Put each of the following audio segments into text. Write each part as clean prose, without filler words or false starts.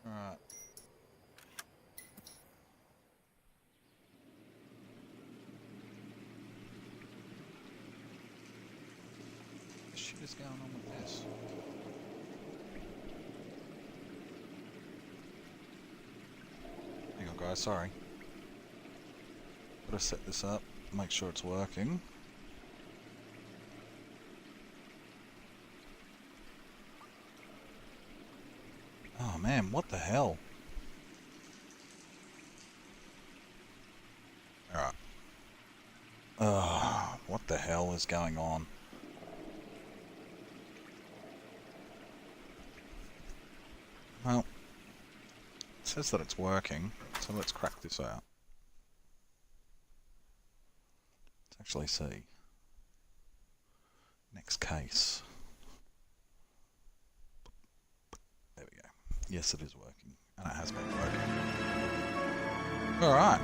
Alright. What the shit is going on with this? Hang on guys, sorry. Gotta set this up, make sure it's working. Oh man, what the hell? Alright. What the hell is going on? Well, it says that it's working, so let's crack this out. Let's actually see. Next case. There we go. Yes, it is working, and it has been working. Alright.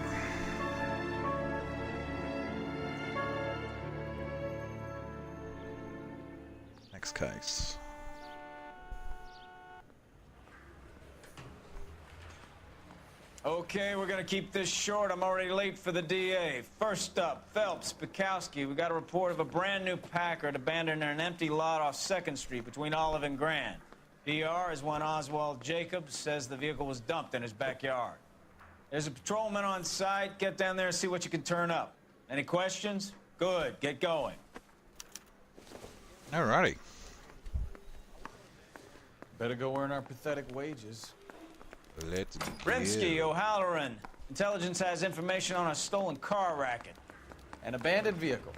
Next case. Okay, we're gonna keep this short. I'm already late for the DA. First up, Phelps, Bukowski. We got a report of a brand new Packard abandoned in an empty lot off 2nd Street between Olive and Grand. PR is one Oswald Jacobs says the vehicle was dumped in his backyard. There's a patrolman on site. Get down there and see what you can turn up. Any questions? Good, get going. Alrighty. Better go earn our pathetic wages. Let's Brinsky, O'Halloran. Intelligence has information on a stolen car racket. An abandoned vehicle.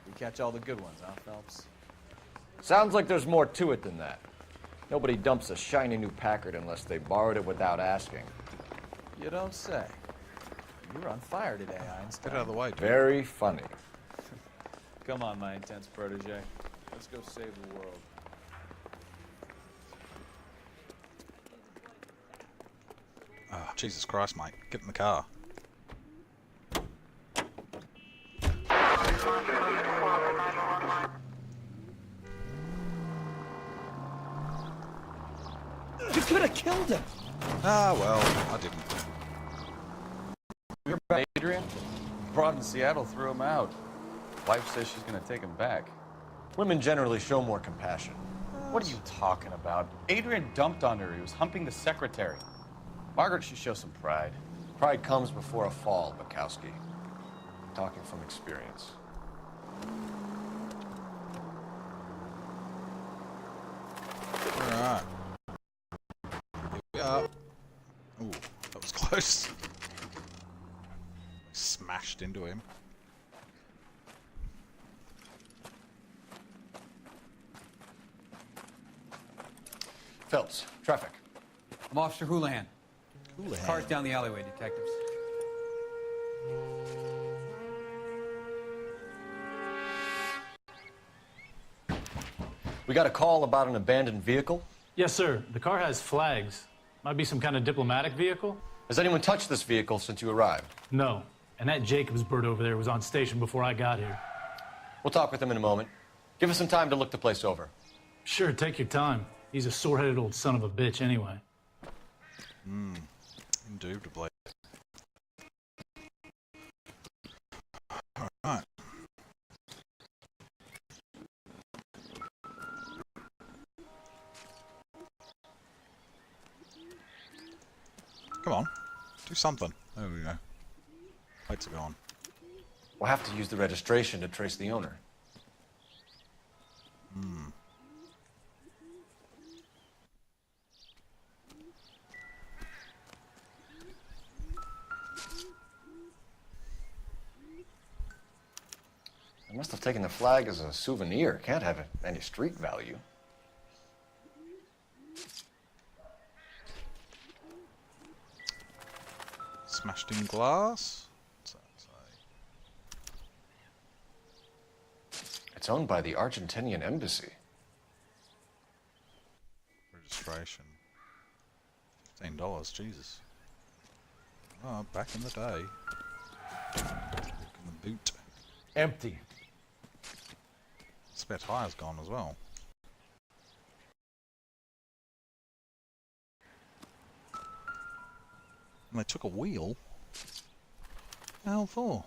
We catch all the good ones, huh, Phelps? Sounds like there's more to it than that. Nobody dumps a shiny new Packard unless they borrowed it without asking. You don't say. You're on fire today, Einstein. Get out of the way, dude. Very funny. Come on, my intense protege. Let's go save the world. Oh, Jesus Christ, mate. Get in the car. You could have killed him! Ah, well, I didn't. You're about Adrian? Broad in Seattle threw him out. Wife says she's gonna take him back. Women generally show more compassion. What are you talking about? Adrian dumped on her. He was humping the secretary. Margaret should show some pride. Pride comes before a fall, Bukowski. I'm talking from experience. Alright. Here we are. Ooh, that was close. Smashed into him. Phelps, traffic. I'm Officer Houlihan. Car's down the alleyway, detectives. We got a call about an abandoned vehicle. Yes, sir. The car has flags. Might be some kind of diplomatic vehicle? Has anyone touched this vehicle since you arrived? No. And that Jacobs bird over there was on station before I got here. We'll talk with him in a moment. Give us some time to look the place over. Sure, take your time. He's a sore-headed old son of a bitch anyway. Indubitably. Alright. Come on. Do something. There we go. Lights are gone. We'll have to use the registration to trace the owner. I must have taken the flag as a souvenir. Can't have any street value. Smashed in glass. What's that say? It's owned by the Argentinian embassy. Registration. $15, Jesus. Oh, back in the day. Back in the boot. Empty. Spare tire's gone as well. And they took a wheel? What the hell for?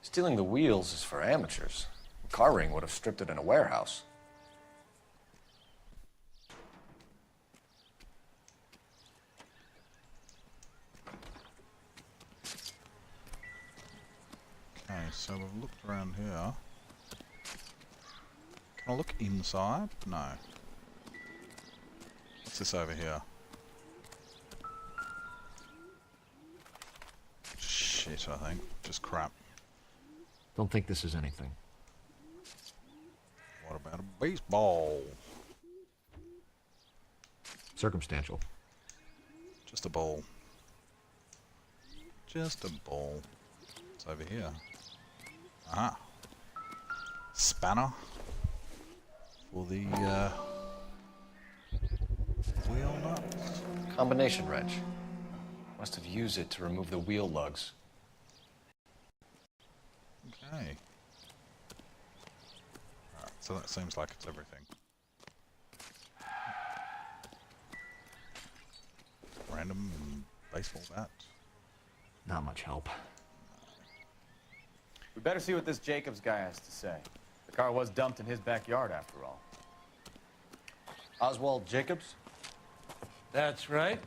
Stealing the wheels is for amateurs. A car ring would have stripped it in a warehouse. Okay, so we've looked around here. Can I look inside? No. What's this over here? Shit, I think. Just crap. Don't think this is anything. What about a baseball? Circumstantial. Just a ball. Just a ball. It's over here. Aha. Spanner. For the, wheel nuts. Combination wrench. Must have used it to remove the wheel lugs. Okay. Alright, so that seems like it's everything. Random baseball bat. Not much help. We better see what this Jacobs guy has to say. The car was dumped in his backyard, after all. Oswald Jacobs? That's right.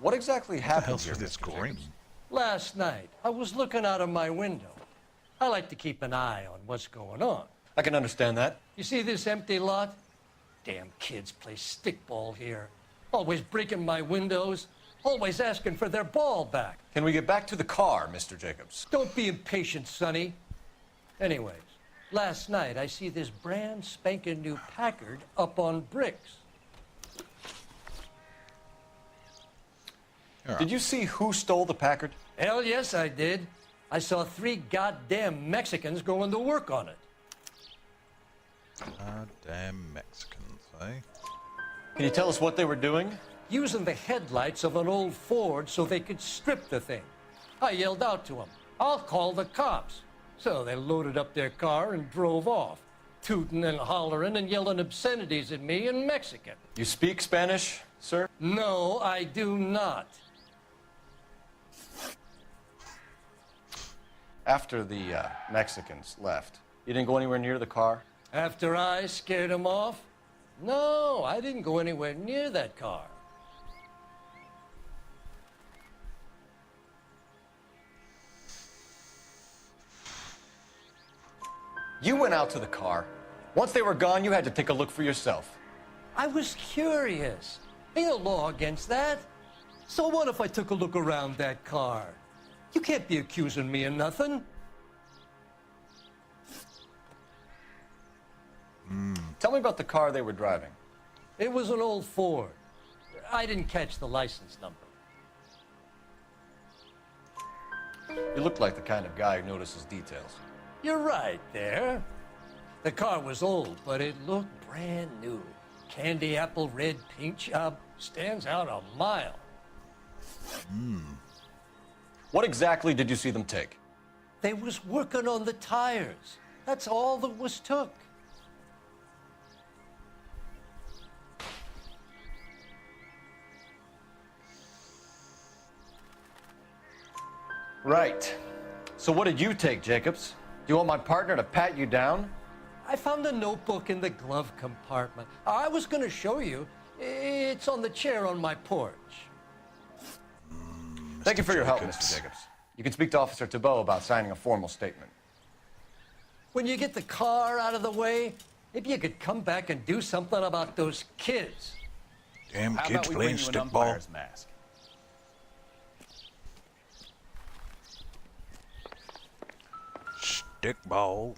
What exactly What the happened hell's here, with this Mr. green? Jacobs? Last night, I was looking out of my window. I like to keep an eye on what's going on. I can understand that. You see this empty lot? Damn kids play stickball here. Always breaking my windows, always asking for their ball back. Can we get back to the car, Mr. Jacobs? Don't be impatient, Sonny. Anyways, last night I see this brand spanking new Packard up on bricks. Alright. Did you see who stole the Packard? Hell yes, I did. I saw 3 goddamn Mexicans going to work on it. Damn Mexicans, eh? Can you tell us what they were doing? Using the headlights of an old Ford so they could strip the thing. I yelled out to them, "I'll call the cops." So they loaded up their car and drove off, tooting and hollering and yelling obscenities at me in Mexican. You speak Spanish, sir? No, I do not. After the Mexicans left, you didn't go anywhere near the car? After I scared them off? No, I didn't go anywhere near that car. You went out to the car. Once they were gone, you had to take a look for yourself. I was curious. Ain't no law against that. So what if I took a look around that car? You can't be accusing me of nothing. Tell me about the car they were driving. It was an old Ford. I didn't catch the license number. You look like the kind of guy who notices details. You're right there. The car was old, but it looked brand new. Candy apple red paint job stands out a mile. What exactly did you see them take? They was working on the tires. That's all that was took. Right. So what did you take, Jacobs? Do you want my partner to pat you down? I found a notebook in the glove compartment. I was going to show you. It's on the chair on my porch. Thank you for your help, Jacobs. Mr. Jacobs. You can speak to Officer Thibault about signing a formal statement. When you get the car out of the way, maybe you could come back and do something about those kids. Damn How kids about we playing bring you an stickball. umpire's mask? Stickball.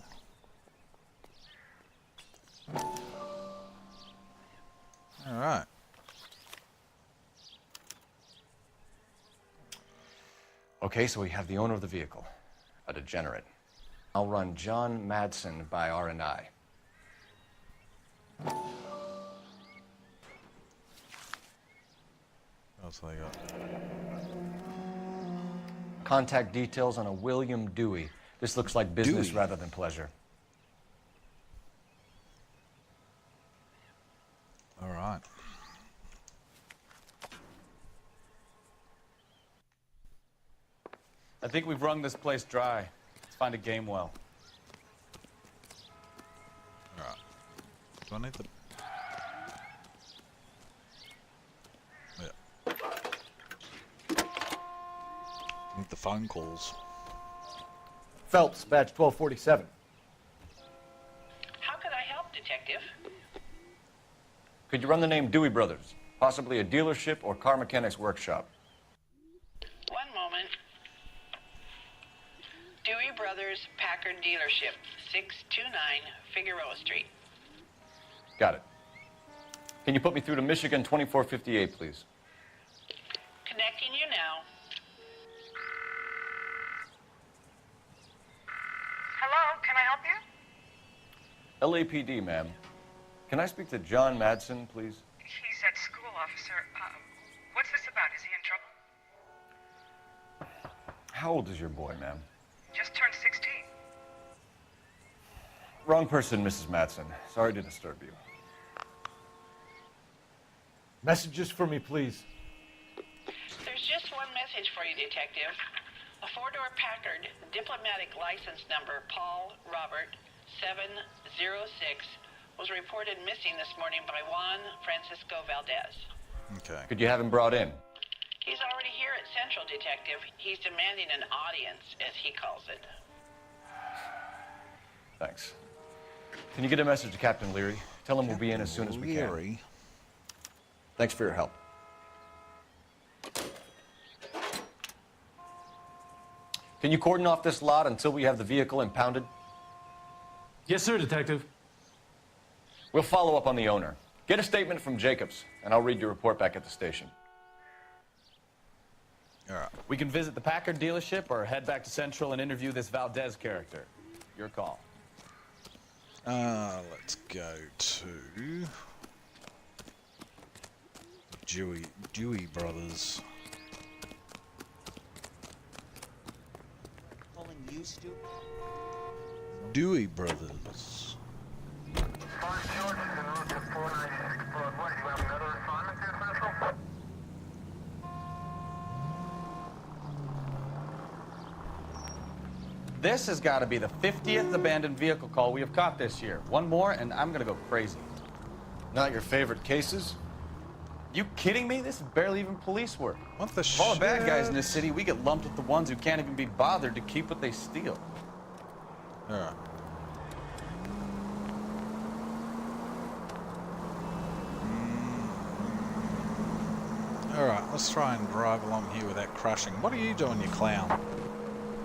Alright. Okay, so we have the owner of the vehicle, a degenerate. I'll run John Madsen by R&I. What else they got? Contact details on a William Dewey. This looks like business Dewey. rather than pleasure. Alright. I think we've wrung this place dry. Let's find a game well. Alright. Do I need the... Yeah. Need the phone calls. Phelps, badge 1247. How could I help, Detective? Could you run the name Dewey Brothers? Possibly a dealership or car mechanics workshop. One moment. Dewey Brothers Packard Dealership, 629 Figueroa Street. Got it. Can you put me through to Michigan 2458, please? Connecting you now. Hello, can I help you? LAPD, ma'am. Can I speak to John Madsen, please? He's at school, officer. What's this about? Is he in trouble? How old is your boy, ma'am? Just turned 16. Wrong person, Mrs. Madsen. Sorry to disturb you. Messages for me, please. There's just one message for you, Detective. A four-door Packard, diplomatic license number Paul Robert 706, was reported missing this morning by Juan Francisco Valdez. Okay. Could you have him brought in? He's already here at Central, Detective. He's demanding an audience, as he calls it. Thanks. Can you get a message to Captain Leary? Tell him we'll be in as soon as we can. Leary. Thanks for your help. Can you cordon off this lot until we have the vehicle impounded? Yes, sir, Detective. We'll follow up on the owner. Get a statement from Jacobs, and I'll read your report back at the station. Alright. We can visit the Packard dealership or head back to Central and interview this Valdez character. Your call. Let's go to... Dewey Brothers. Calling you stupid? Dewey Brothers. This has got to be the 50th abandoned vehicle call we have caught this year. One more, and I'm going to go crazy. Not your favorite cases? You kidding me? This is barely even police work. What the Of all the bad guys in shit? this city, we get lumped with the ones who can't even be bothered to keep what they steal. Alright. Alright, let's try and drive along here without crashing. What are you doing, you clown?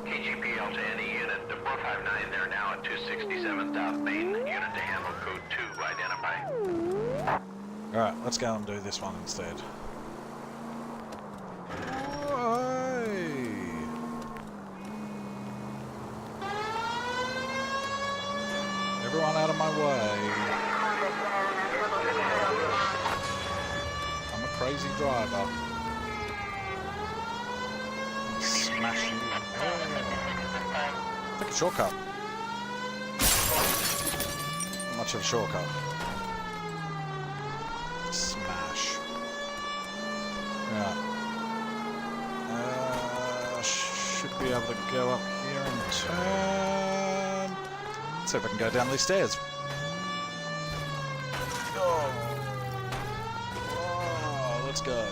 KGPL to any unit, the 459 there now at 267 South Main. Unit to handle code 2, identify. Alright, let's go and do this one instead. Hey. Everyone out of my way. I'm a crazy driver. Smash you. Take a shortcut. Not much of a shortcut. Smash. Yeah. Should be able to go up here and turn. Let's see if I can go down these stairs. Oh, let's go.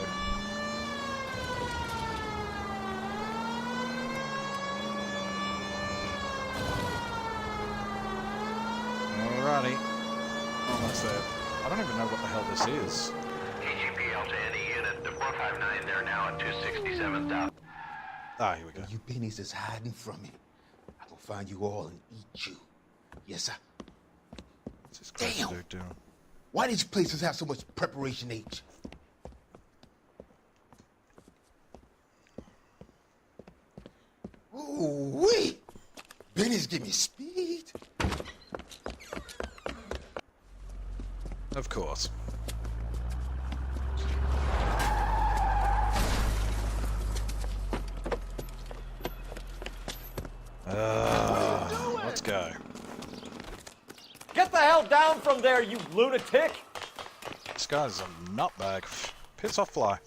Alrighty. Almost there. I don't even know what the hell this is. KGPL to any unit, the 459 there now at 267 South. Ah, here we go. You pennies is hiding from me. I'm gonna find you all and eat you. Yes, sir. What's this crazy dude doing? Why these places have so much preparation H? Ooh, wee! Benny's give me speed. Of course. Let's go. Get the hell down from there, you lunatic! This guy's a nutbag. Piss off, fly.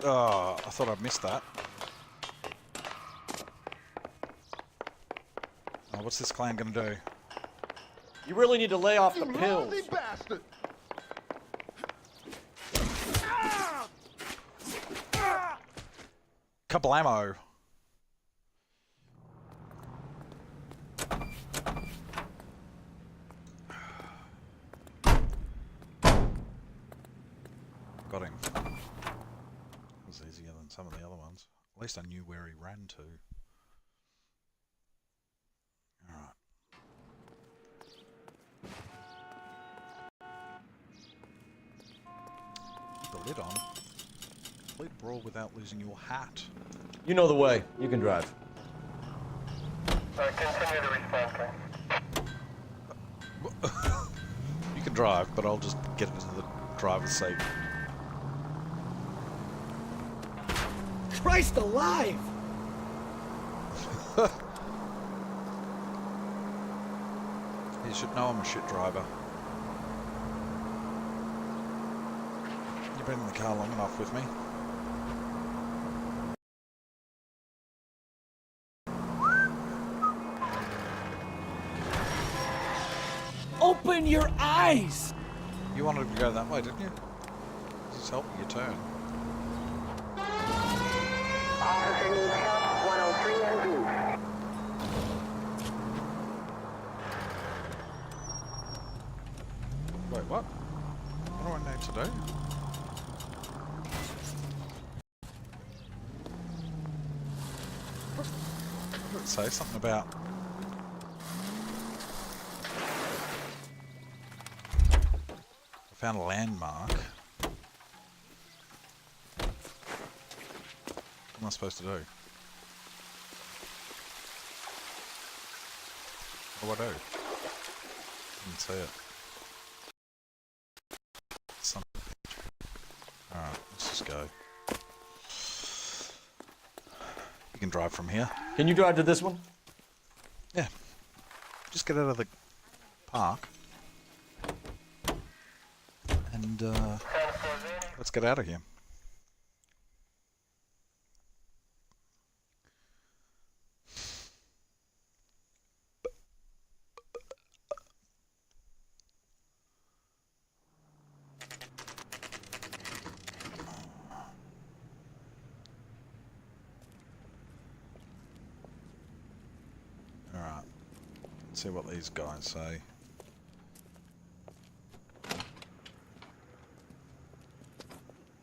Oh, I thought I missed that. Oh, what's this clown gonna do? You really need to lay off the pills. Bastard! Kablamo! Got him. That was easier than some of the other ones. At least I knew where he ran to. Alright. Keep the lid on. Complete brawl without losing your hat. You know the way. You can drive. Continue to respond, You can drive, but I'll just get into the driver's seat. Christ alive! You should know I'm a shit driver. You've been in the car long enough with me. Open your eyes! You wanted to go that way, didn't you? Just help you turn. Officer needs help, 103 and blue. Wait, what? What do I need to do? What did it say? Something about... I found a landmark. What am I supposed to do? What do I do? Didn't see it. Alright, let's just go. You can drive from here. Can you drive to this one? Yeah. Just get out of the park. And, let's get out of here. Alright. Let's see what these guys say.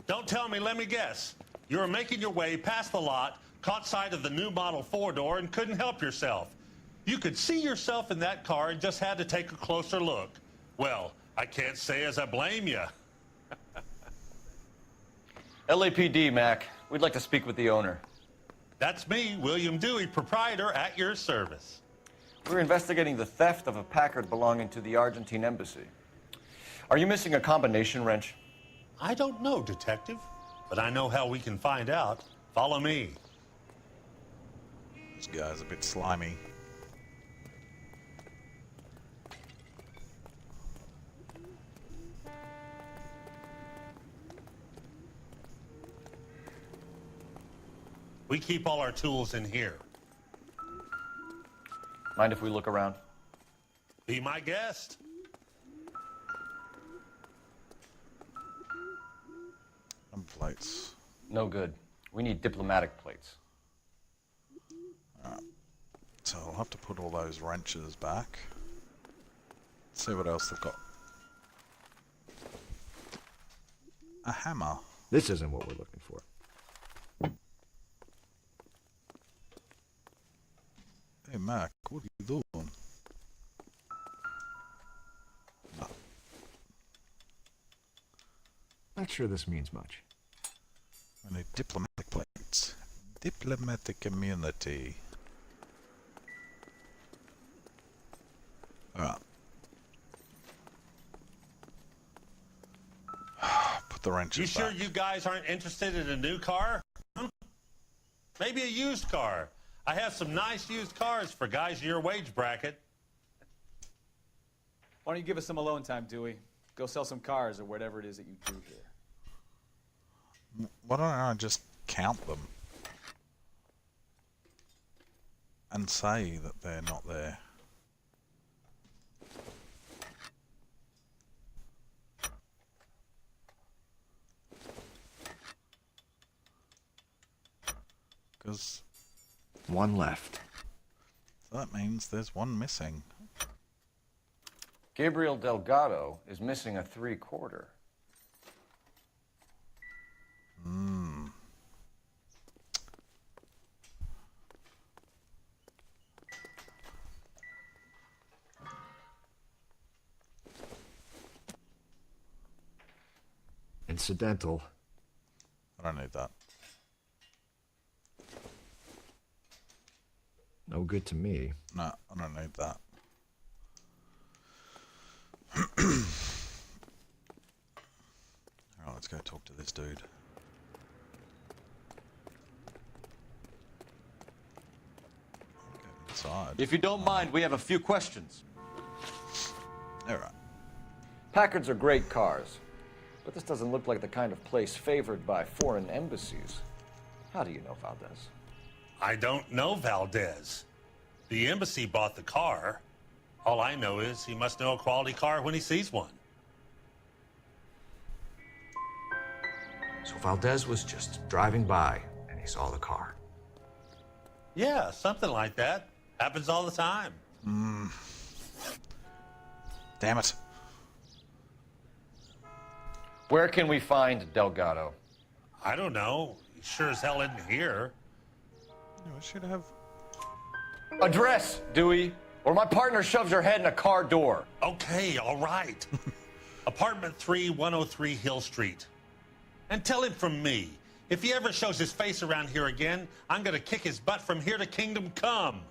Don't tell me, let me guess. You were making your way past the lot, caught sight of the new model four-door, and couldn't help yourself. You could see yourself in that car and just had to take a closer look. Well, I can't say as I blame you. LAPD, Mac. We'd like to speak with the owner. That's me, William Dewey, proprietor, at your service. We're investigating the theft of a Packard belonging to the Argentine embassy. Are you missing a combination wrench? I don't know, Detective, but I know how we can find out. Follow me. This guy's a bit slimy. We keep all our tools in here. Mind if we look around? Be my guest. Number plates. No good. We need diplomatic plates. Alright. So I'll have to put all those wrenches back. Let's see what else they've got. A hammer. This isn't what we're looking for. Hey Mac, what are you doing? No. Not sure this means much. I need diplomatic plates. Diplomatic immunity. Alright. Put the wrenches You sure back. you guys aren't interested in a new car? Maybe a used car. I have some nice used cars for guys in your wage bracket. Why don't you give us some alone time, Dewey? Go sell some cars or whatever it is that you do here. Why don't I just count them? And say that they're not there. Because one left. So that means there's one missing. Gabriel Delgado is missing a 3/4. Hmm. Incidental. I don't need that. No good to me. No, I don't need that. Alright, let's go talk to this dude. Get inside. If you don't mind, we have a few questions. Alright. Packards are great cars, but this doesn't look like the kind of place favored by foreign embassies. How do you know Valdez? I don't know Valdez. The embassy bought the car. All I know is he must know a quality car when he sees one. So Valdez was just driving by and he saw the car. Yeah, something like that. Happens all the time. Damn it. Where can we find Delgado? I don't know. He sure as hell isn't here. We should have... Address, Dewey, or my partner shoves your head in a car door. Okay, all right. Apartment 3, 103 Hill Street. And tell him from me, if he ever shows his face around here again, I'm gonna kick his butt from here to Kingdom Come.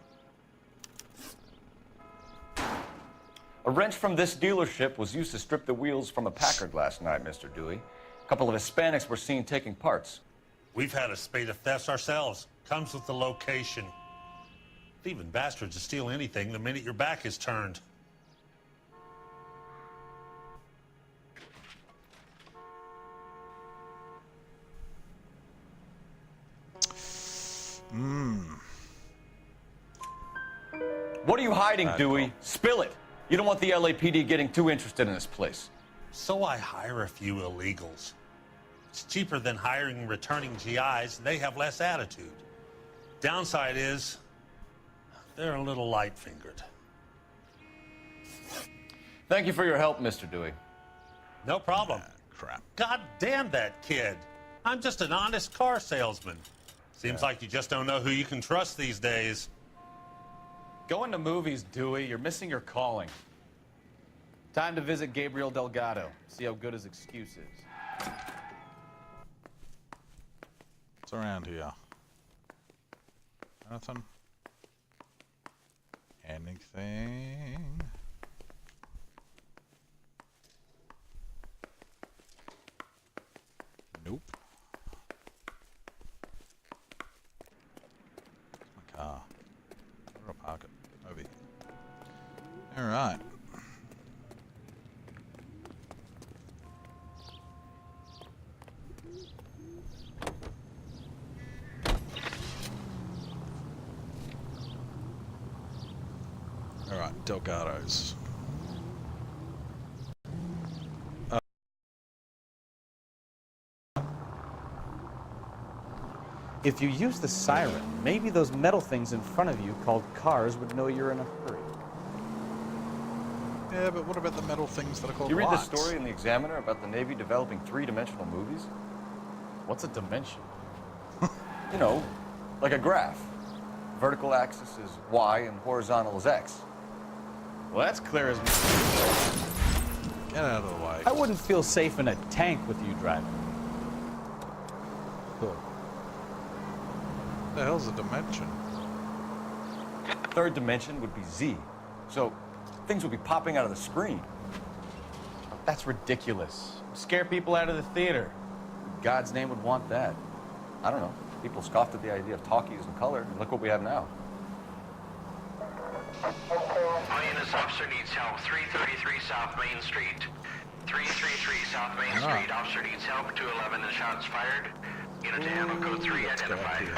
A wrench from this dealership was used to strip the wheels from a Packard last night, Mr. Dewey. A couple of Hispanics were seen taking parts. We've had a spate of thefts ourselves. Comes with the location. Thieving bastards to steal anything the minute your back is turned. What are you hiding, Dewey? Spill it. You don't want the LAPD getting too interested in this place. So I hire a few illegals. It's cheaper than hiring returning GIs, and they have less attitude. Downside is, they're a little light-fingered. Thank you for your help, Mr. Dewey. No problem. Crap. God damn that kid. I'm just an honest car salesman. Seems like you just don't know who you can trust these days. Going to movies, Dewey. You're missing your calling. Time to visit Gabriel Delgado. See how good his excuse is. What's around here? Nothing? Anything? Nope. Where's my car? Where do I park it? Over here. Alright. Alright, Delgado's. If you use the siren, maybe those metal things in front of you called cars would know you're in a hurry. Yeah, but what about the metal things that are called You read the lights? story in the Examiner about the Navy developing three-dimensional movies? What's a dimension? You know, like a graph. Vertical axis is Y and horizontal is X. Well, that's clear as... Get out of the way. I wouldn't feel safe in a tank with you driving. What the hell's a dimension? Third dimension would be Z. So things would be popping out of the screen. That's ridiculous. Scare people out of the theater. God's name would want that. I don't know. People scoffed at the idea of talkies in color, and look what we have now. All units, officer needs help. 333 South Main Street. 333 South Main Street. Officer needs help. 211 and shots fired. Unit to handle code 3 identified.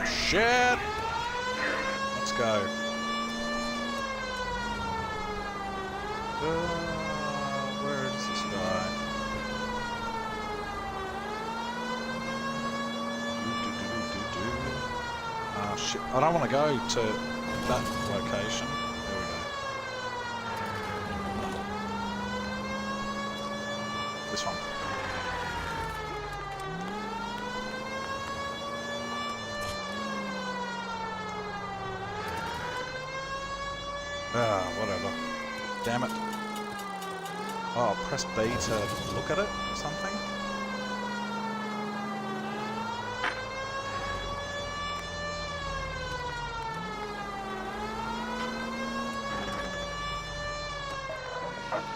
Shit! Let's go. Where is this guy? Oh shit, I don't want to go to that location. There we go. This one. Whatever. Damn it. Oh, press B to look at it or something?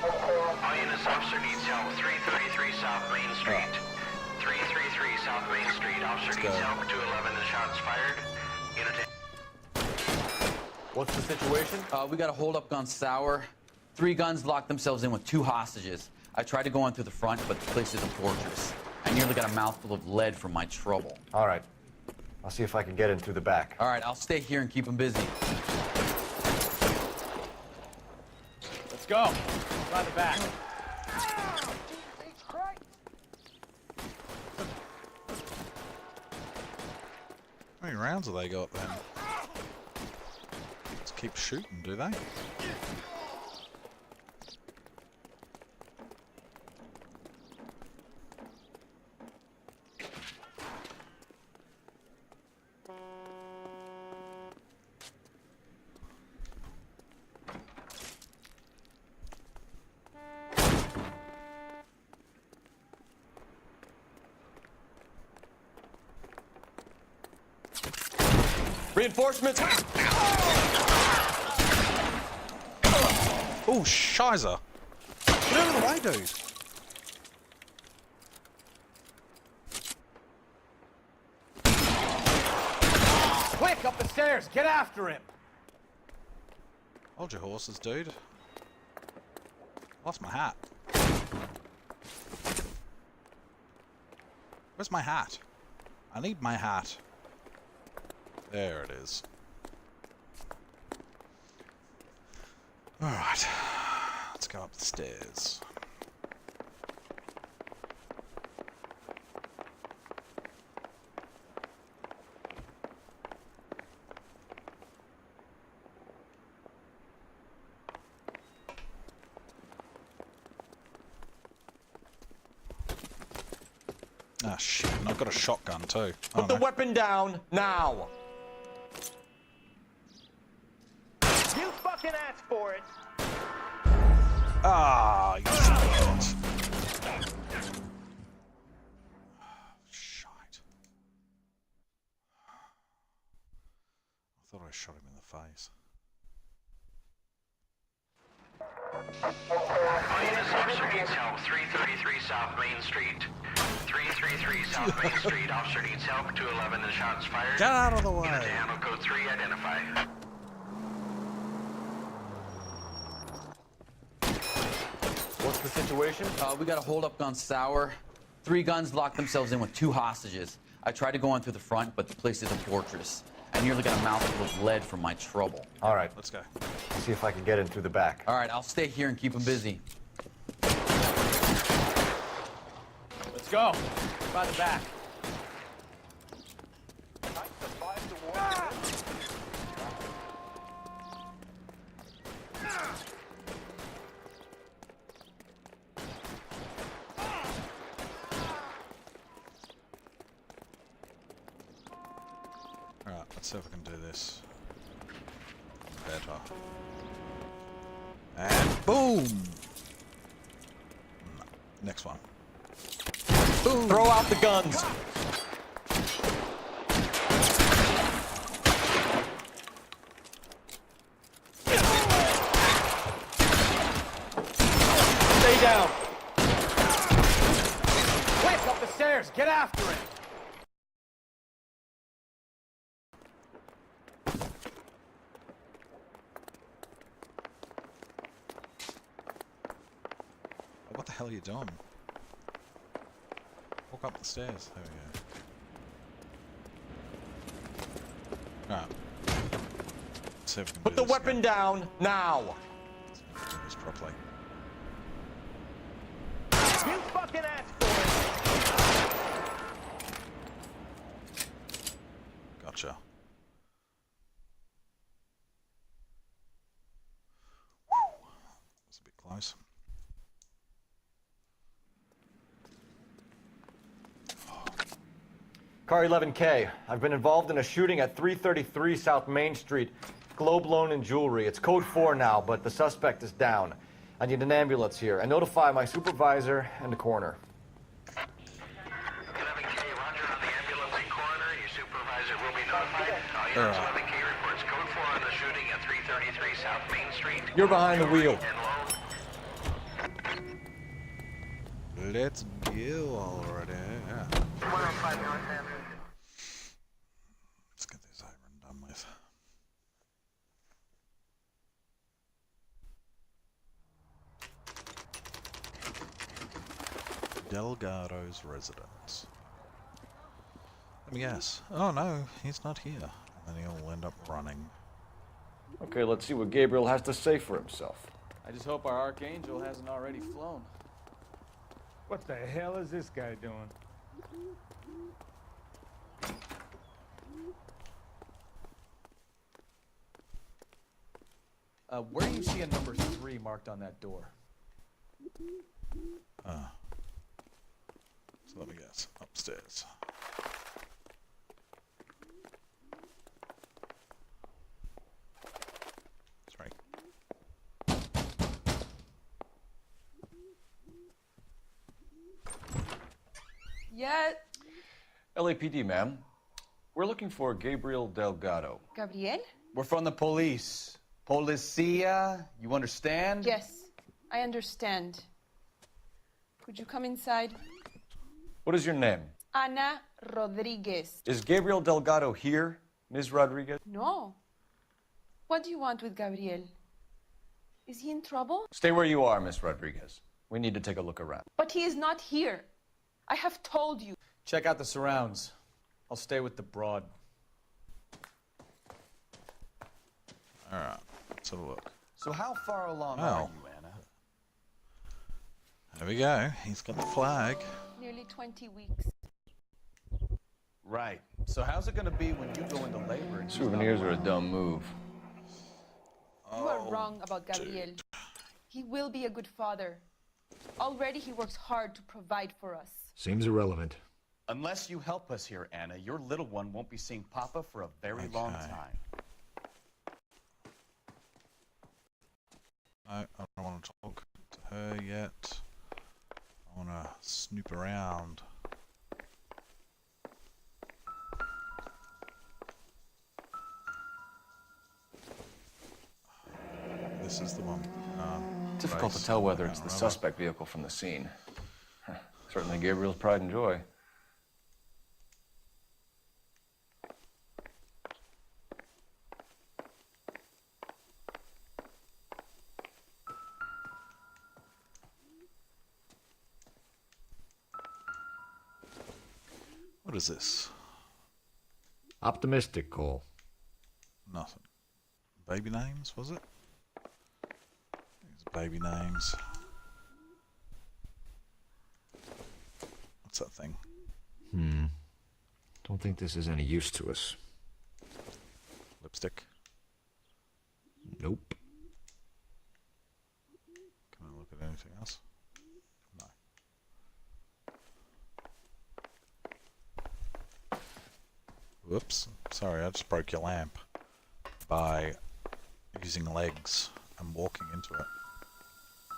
All units, officer needs help. 333 South Main Street. 333 South Main Street. Officer needs help. 211 and shots fired. Unit to... What's the situation? We got a hold-up gun sour. 3 guns locked themselves in with 2 hostages. I tried to go in through the front, but the place is a fortress. I nearly got a mouthful of lead from my trouble. All right. I'll see if I can get in through the back. All right, I'll stay here and keep them busy. Let's go. By the back. How many rounds have they got then? Let's keep shooting, do they? Reinforcements! Oh, shizer! Get out of the way, dude! Quick, up the stairs! Get after him! Hold your horses, dude. Lost my hat. Where's my hat? I need my hat. There it is. Alright. Let's go up the stairs. Ah shit, and I've got a shotgun too. Put the weapon down, now! You fucking asked for it! Ah, you son of a bitch. Shite. I thought I shot him in the face. Officer needs help. 333 South Main Street. 333 South Main Street. Officer needs help. 211 and shots fired. Get out of the way. Unit to handle code 3 identify. What's the situation? We got a hold-up gun sour. 3 guns locked themselves in with 2 hostages. I tried to go in through the front, but the place is a fortress. I nearly got a mouthful of lead from my trouble. All right. Let's go. I'll see if I can get in through the back. All right, I'll stay here and keep them busy. Let's go. By the back. Alright, let's see if I can do this better. And boom! No, next one. Boom! Throw out the guns! Stay down! Quick, up the stairs! Get after him! hell are you doing? Walk up the stairs. There we go. Right. See if we can Put do the this weapon again. down now. Do this properly. You fucking asked for it! Gotcha. That's a bit close. Car 11K. I've been involved in a shooting at 333 South Main Street. Globe Loan and Jewelry. It's code 4 now, but the suspect is down. I need an ambulance here. And notify my supervisor and the coroner. 11K, roger on the ambulance and coroner. Your supervisor will be notified. All units 11K reports code 4 on the shooting at 333 South Main Street. You're behind the wheel. Let's go already. Yeah. 105 North Avenue. Let's get this over and done with. Delgado's residence. Let me guess. Oh no, he's not here. And then he'll end up running. Okay, let's see what Gabriel has to say for himself. I just hope our Archangel hasn't already flown. What the hell is this guy doing? Where do you see a number 3 marked on that door? So let me guess. Upstairs. Sorry. Yeah, LAPD, ma'am. We're looking for Gabriel Delgado. Gabriel? We're from the police. Policia, you understand? Yes, I understand. Could you come inside? What is your name? Ana Rodriguez. Is Gabriel Delgado here, Ms. Rodriguez? No. What do you want with Gabriel? Is he in trouble? Stay where you are, Ms. Rodriguez. We need to take a look around. But he is not here. I have told you. Check out the surrounds. I'll stay with the broad. Alright, let's have a look. So how far along Oh. are you, Anna? There we go. He's got the flag. Nearly 20 weeks. Right. So how's it going to be when you go into labor and he's not Souvenirs are a around? dumb move. You are wrong about Gabriel. He will be a good father. Already he works hard to provide for us. Seems irrelevant. Unless you help us here, Anna, your little one won't be seeing Papa for a very long time. I don't want to talk to her yet. I want to snoop around. This is the one. Difficult to tell whether it's the suspect vehicle from the scene. Certainly Gabriel's pride and joy. What is this? Optimistic call. Nothing. Baby names, was it? These are baby names. What's that thing? Don't think this is any use to us. Lipstick. Nope. Can I look at anything else? No. Whoops. Sorry, I just broke your lamp by using legs and walking into it.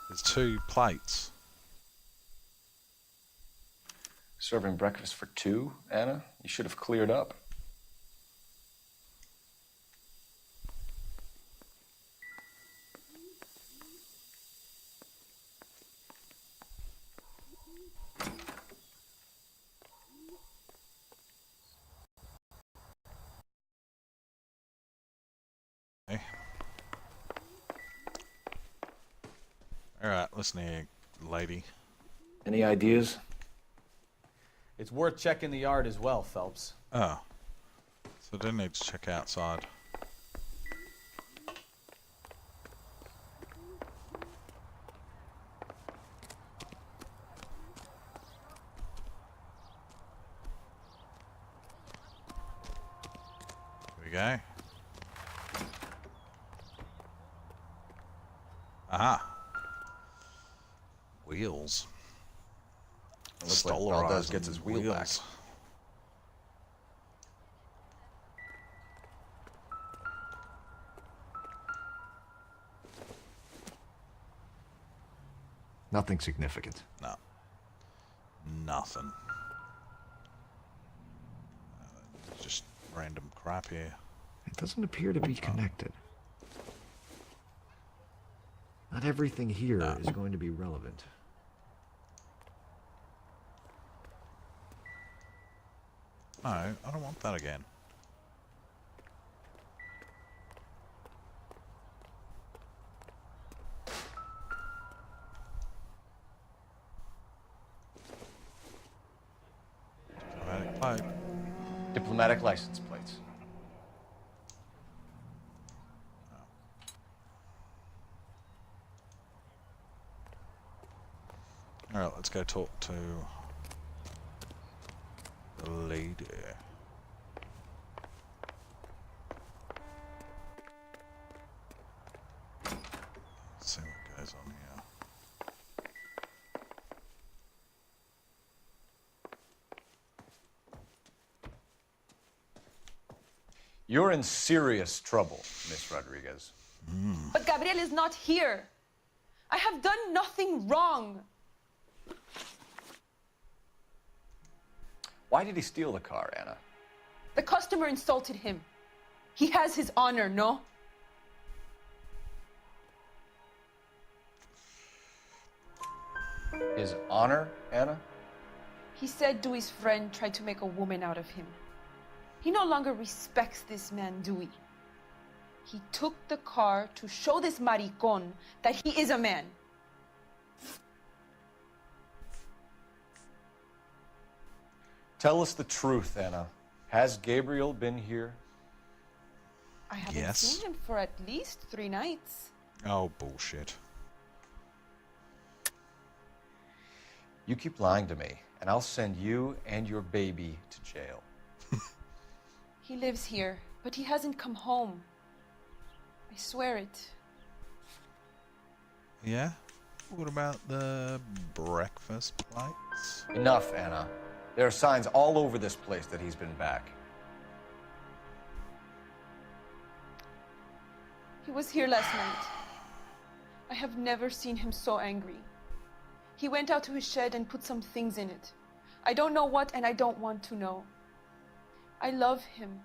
There's 2 plates. Serving breakfast for 2, Anna? You should have cleared up. Okay. Alright, listen here, lady. Any ideas? It's worth checking the yard as well, Phelps. Oh. So I do need to check outside. Here we go. Aha. Wheels. It looks like Valdez gets his wheel back. Nothing significant. No. Nothing. Just random crap here. It doesn't appear to be connected. Not everything here is going to be relevant. No, I don't want that again. Diplomatic pipe. Diplomatic license plates. Alright, let's go talk to the lady. Let's see what goes on here. You're in serious trouble, Miss Rodriguez. But Gabriel is not here. I have done nothing wrong. Why did he steal the car, Anna? The customer insulted him. He has his honor, no? His honor, Anna? He said Dewey's friend tried to make a woman out of him. He no longer respects this man, Dewey. He took the car to show this maricon that he is a man. Tell us the truth, Anna. Has Gabriel been here? I haven't seen him for at least 3 nights. Oh, bullshit. You keep lying to me, and I'll send you and your baby to jail. He lives here, but he hasn't come home. I swear it. Yeah? What about the breakfast plates? Enough, Anna. There are signs all over this place that he's been back. He was here last night. I have never seen him so angry. He went out to his shed and put some things in it. I don't know what, and I don't want to know. I love him.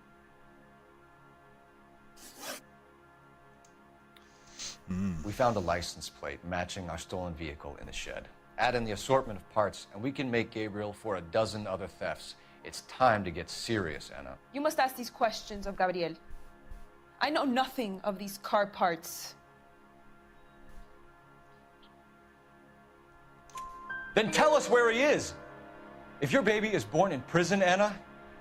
We found a license plate matching our stolen vehicle in the shed. Add in the assortment of parts, and we can make Gabriel for a dozen other thefts. It's time to get serious, Anna. You must ask these questions of Gabriel. I know nothing of these car parts. Then tell us where he is! If your baby is born in prison, Anna,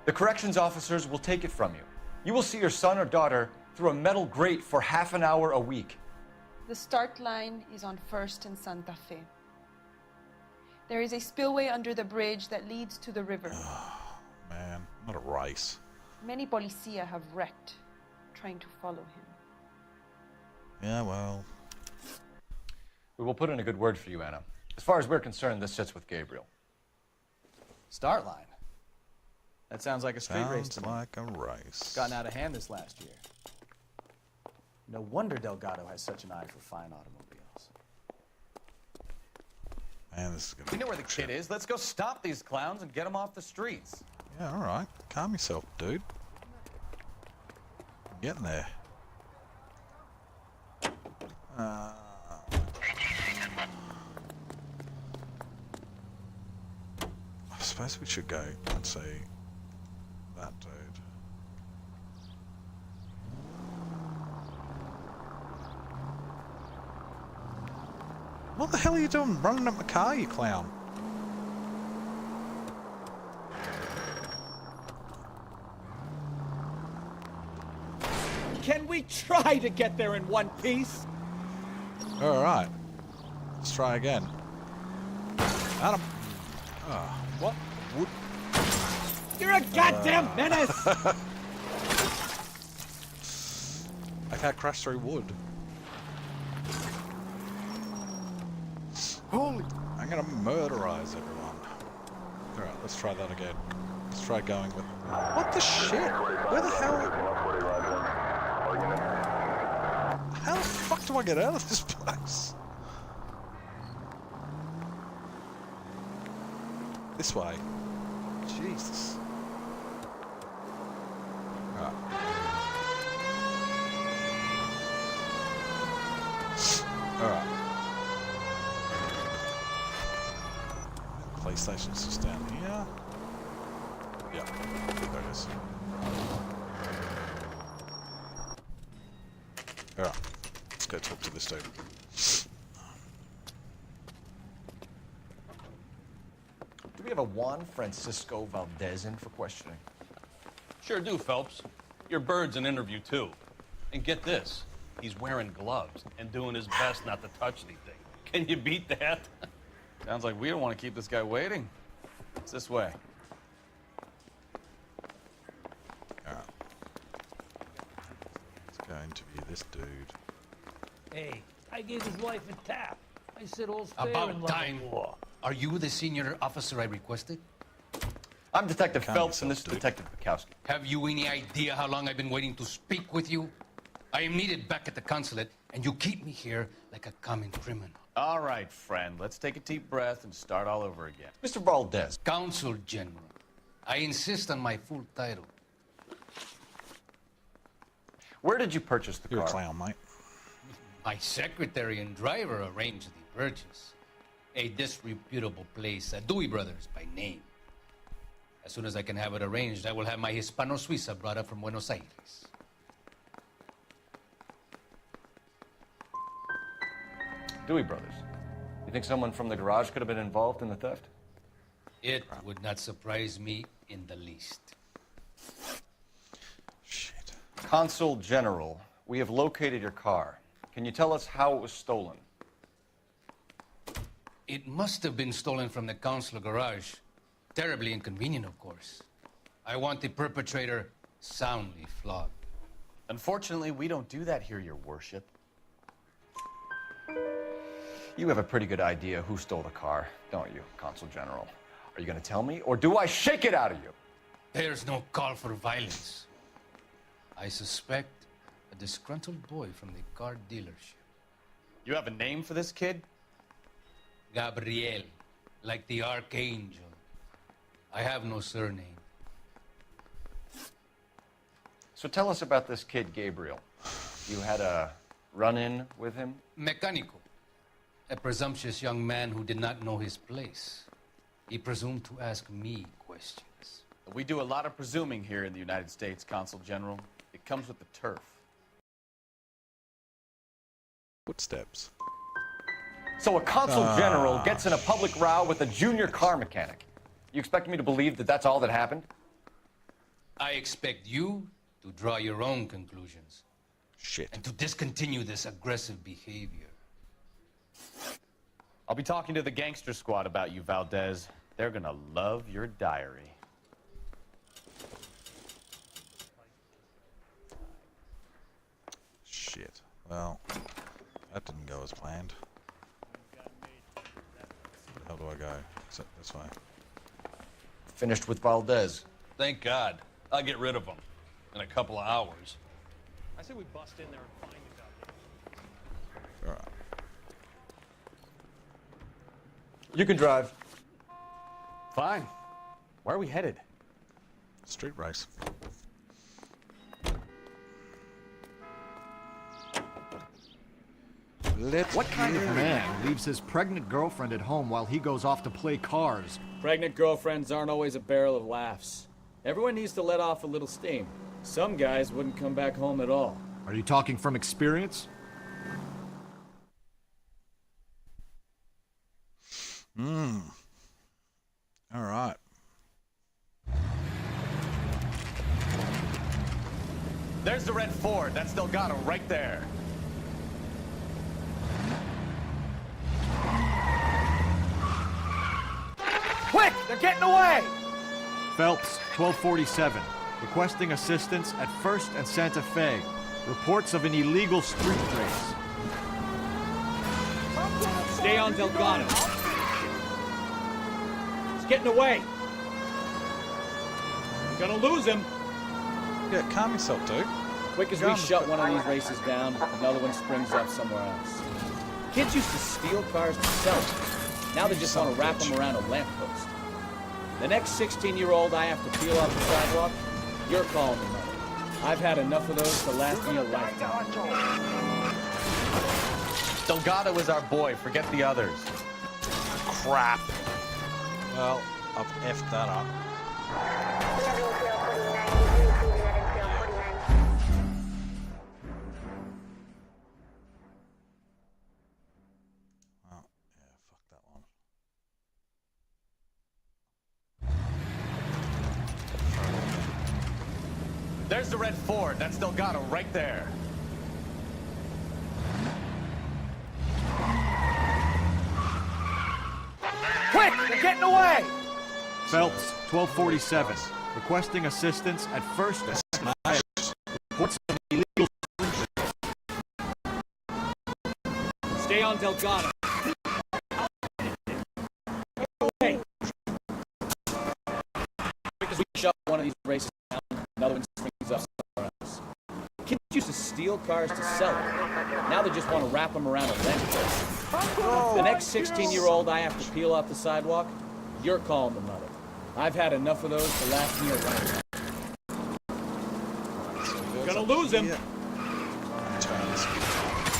the corrections officers will take it from you. You will see your son or daughter through a metal grate for half an hour a week. The start line is on 1st and Santa Fe. There is a spillway under the bridge that leads to the river. Man, not a race. Many policia have wrecked trying to follow him. Yeah, well. We will put in a good word for you, Anna. As far as we're concerned, this sits with Gabriel. Start line. That sounds like a street race to me. Sounds like a race. It's gotten out of hand this last year. No wonder Delgado has such an eye for fine automobiles. Man, this is gonna We be know where the kid is. Let's go stop these clowns and get them off the streets. Yeah, alright. Calm yourself, dude. I'm getting there. I suppose we should go and see that dude. What the hell are you doing running up my car, you clown? Can we try to get there in one piece? Alright. Let's try again. Adam. Oh, what? Wood. You're a goddamn menace! I can't crash through wood. Holy! I'm gonna murderize everyone. Alright, let's try that again. Let's try going with... What the shit? Where the hell... How the fuck do I get out of this place? This way. Jesus. Alright. Alright. Police station's just down here. Yeah, there it is. Alright, let's go talk to this dude. Do we have a Juan Francisco Valdez in for questioning? Sure do, Phelps. Your bird's an interview, too. And get this, he's wearing gloves and doing his best not to touch anything. Can you beat that? Sounds like we don't want to keep this guy waiting. It's this way. Alright. Let's go interview this dude. Hey, I gave his wife a tap. I said all's fair in About love time. and war. Are you the senior officer I requested? I'm Detective Phelps, and this is Detective Bukowski. Have you any idea how long I've been waiting to speak with you? I am needed back at the consulate, and you keep me here like a common criminal. All right, friend. Let's take a deep breath and start all over again. Mr. Valdez. Consul General. I insist on my full title. Where did you purchase the car? You're a clown, mate. My secretary and driver arranged the purchase. A disreputable place, Dewey Brothers by name. As soon as I can have it arranged, I will have my Hispano Suiza brought up from Buenos Aires. Dewey Brothers. You think someone from the garage could have been involved in the theft? It would not surprise me in the least. Shit. Consul General, we have located your car. Can you tell us how it was stolen? It must have been stolen from the consular garage. Terribly inconvenient, of course. I want the perpetrator soundly flogged. Unfortunately, we don't do that here, Your Worship. You have a pretty good idea who stole the car, don't you, Consul General? Are you going to tell me, or do I shake it out of you? There's no call for violence. I suspect a disgruntled boy from the car dealership. You have a name for this kid? Gabriel, like the archangel. I have no surname. So tell us about this kid, Gabriel. You had a run-in with him? Mecánico. A presumptuous young man who did not know his place. He presumed to ask me questions. We do a lot of presuming here in the United States, Consul General. It comes with the turf. Footsteps. So a Consul General gets in a public row with a junior car mechanic. You expect me to believe that that's all that happened? I expect you to draw your own conclusions. Shit. And to discontinue this aggressive behavior. I'll be talking to the gangster squad about you, Valdez. They're gonna love your diary. Shit. Well, that didn't go as planned. Where the hell do I go? Is it this way? Finished with Valdez. Thank God. I'll get rid of him in a couple of hours. I say we bust in there and find you, Alright. You can drive. Fine. Where are we headed? Street race. What kind of man leaves his pregnant girlfriend at home while he goes off to play cars? Pregnant girlfriends aren't always a barrel of laughs. Everyone needs to let off a little steam. Some guys wouldn't come back home at all. Are you talking from experience? Alright. There's the red Ford. That's Delgado right there. Quick! They're getting away! Phelps, 1247. Requesting assistance at 1st and Santa Fe. Reports of an illegal street race. Stay on Delgado. He's getting away. We're gonna lose him. Yeah, calm yourself, dude. Quick as we shut one of these races down, another one springs up somewhere else. Kids used to steal cars to sell them. Now they just want to wrap them around a lamppost. The next 16-year-old I have to peel off the sidewalk, you're calling me mother. I've had enough of those to last me a lifetime. Delgado is our boy. Forget the others. Crap. Well, I've effed that up. There's the red Ford. That's Delgado right there. Quick! They're getting away! Phelps, 1247. Requesting assistance at 1st and Santa Fe. Reports of an illegal Stay on Delgado. Away. Because we shut one of these races down, another one springs up somewhere else. Kids used to steal cars to sell them. Now they just want to wrap them around a lamppost. The next 16-year-old I have to peel off the sidewalk, you're calling the mother. I've had enough of those to last me a lifetime. We're gonna lose him.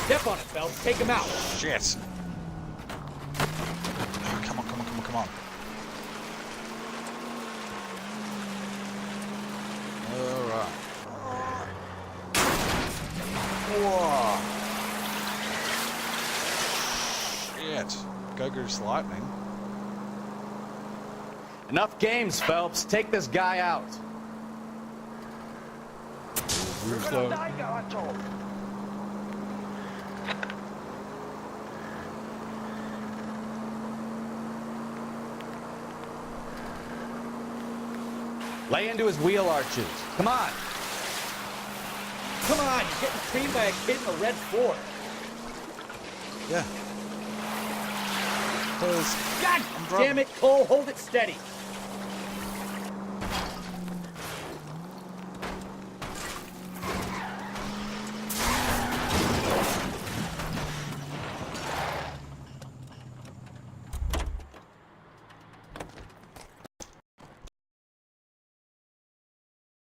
Step on it, Phelps. Take him out. Shit. Oh, come on, come on, come on, come on. Alright. Whoa. Shit. Go-Goose Lightning. Enough games, Phelps. Take this guy out. Lay into his wheel arches. Come on. Come on, you're getting creamed by a kid in a red Ford. Yeah. God damn it, Cole, hold it steady.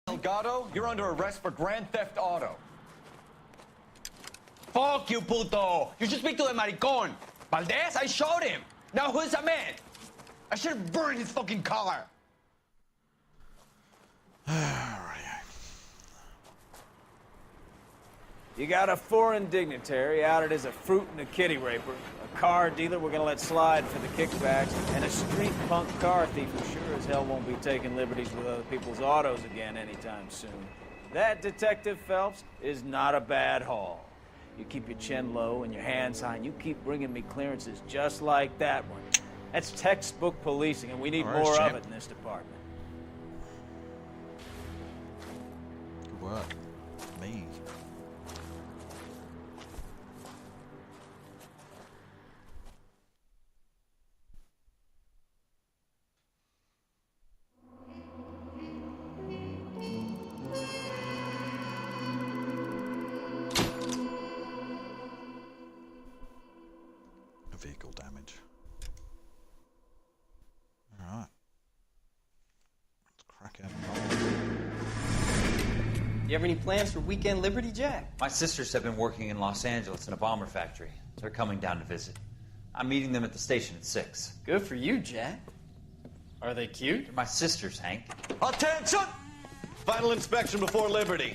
Delgado, you're under arrest for Grand Theft Auto. Fuck you, puto! You should speak to the maricón. Valdez, I showed him. Now who's the man? I should have burned his fucking car. You got a foreign dignitary outed as a fruit and a kitty raper, a car dealer we're gonna let slide for the kickbacks, and a street punk car thief who sure as hell won't be taking liberties with other people's autos again anytime soon. That, Detective Phelps, is not a bad haul. You keep your chin low and your hands high, and you keep bringing me clearances just like that one. That's textbook policing, and we need more of it in this department. Good work. Me. Vehicle damage. Alright. Let's crack out. You have any plans for weekend Liberty, Jack? My sisters have been working in Los Angeles in a bomber factory. They're coming down to visit. I'm meeting them at the station at 6. Good for you, Jack. Are they cute? They're my sisters, Hank. Attention! Final inspection before Liberty.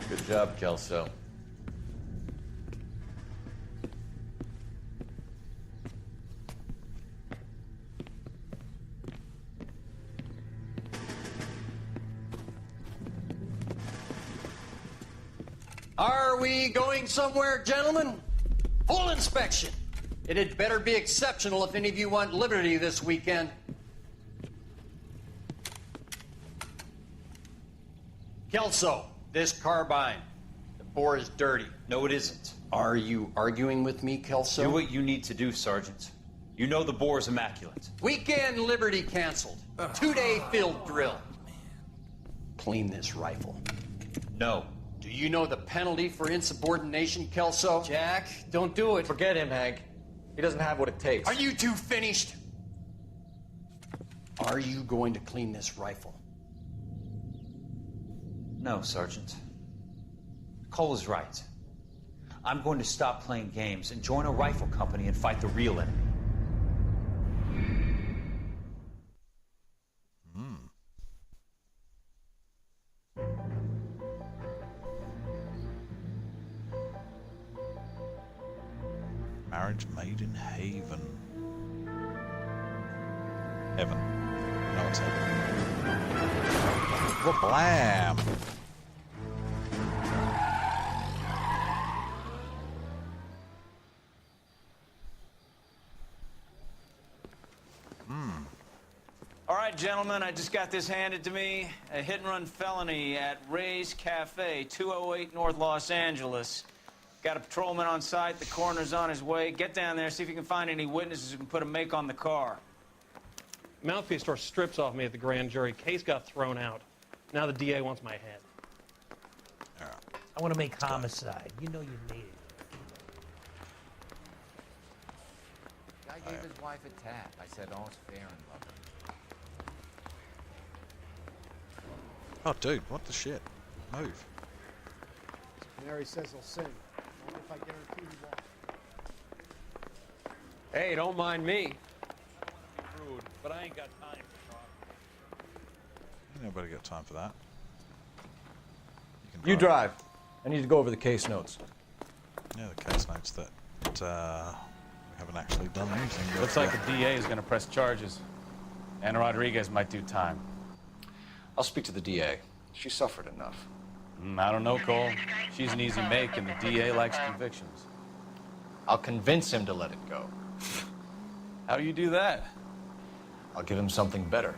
Good job, Kelso. Are we going somewhere, gentlemen? Full inspection. It had better be exceptional if any of you want liberty this weekend. Kelso, this carbine. The bore is dirty. No, it isn't. Are you arguing with me, Kelso? Do what you need to do, Sergeant. You know the bore is immaculate. Weekend liberty canceled. 2-day field drill. Clean this rifle. No. Do you know the penalty for insubordination, Kelso? Jack, don't do it. Forget him, Hank. He doesn't have what it takes. Are you two finished? Are you going to clean this rifle? No, Sergeant. Cole is right. I'm going to stop playing games and join a rifle company and fight the real enemy. Marriage made in Haven. Heaven. No, it's heaven. Blam! All right, gentlemen, I just got this handed to me. A hit-and-run felony at Ray's Cafe, 208 North Los Angeles. Got a patrolman on site. The coroner's on his way. Get down there, see if you can find any witnesses who can put a make on the car. Mouthpiece tore strips off me at the grand jury. Case got thrown out. Now the DA wants my head. I want to make homicide. You know you made it. Guy gave his wife a tap. I said all's fair in love. Oh, dude, what the shit? Move. Mary says he'll sing. Only if I guarantee he won't. Hey, don't mind me. Rude, but I ain't got time for talk. Ain't nobody got time for that. You drive. I need to go over the case notes. Yeah, the case notes that we haven't actually done anything with. Looks like the DA is going to press charges. Anna Rodriguez might do time. I'll speak to the DA. She suffered enough. I don't know, Cole. She's an easy make, and the DA likes convictions. I'll convince him to let it go. How do you do that? I'll give him something better.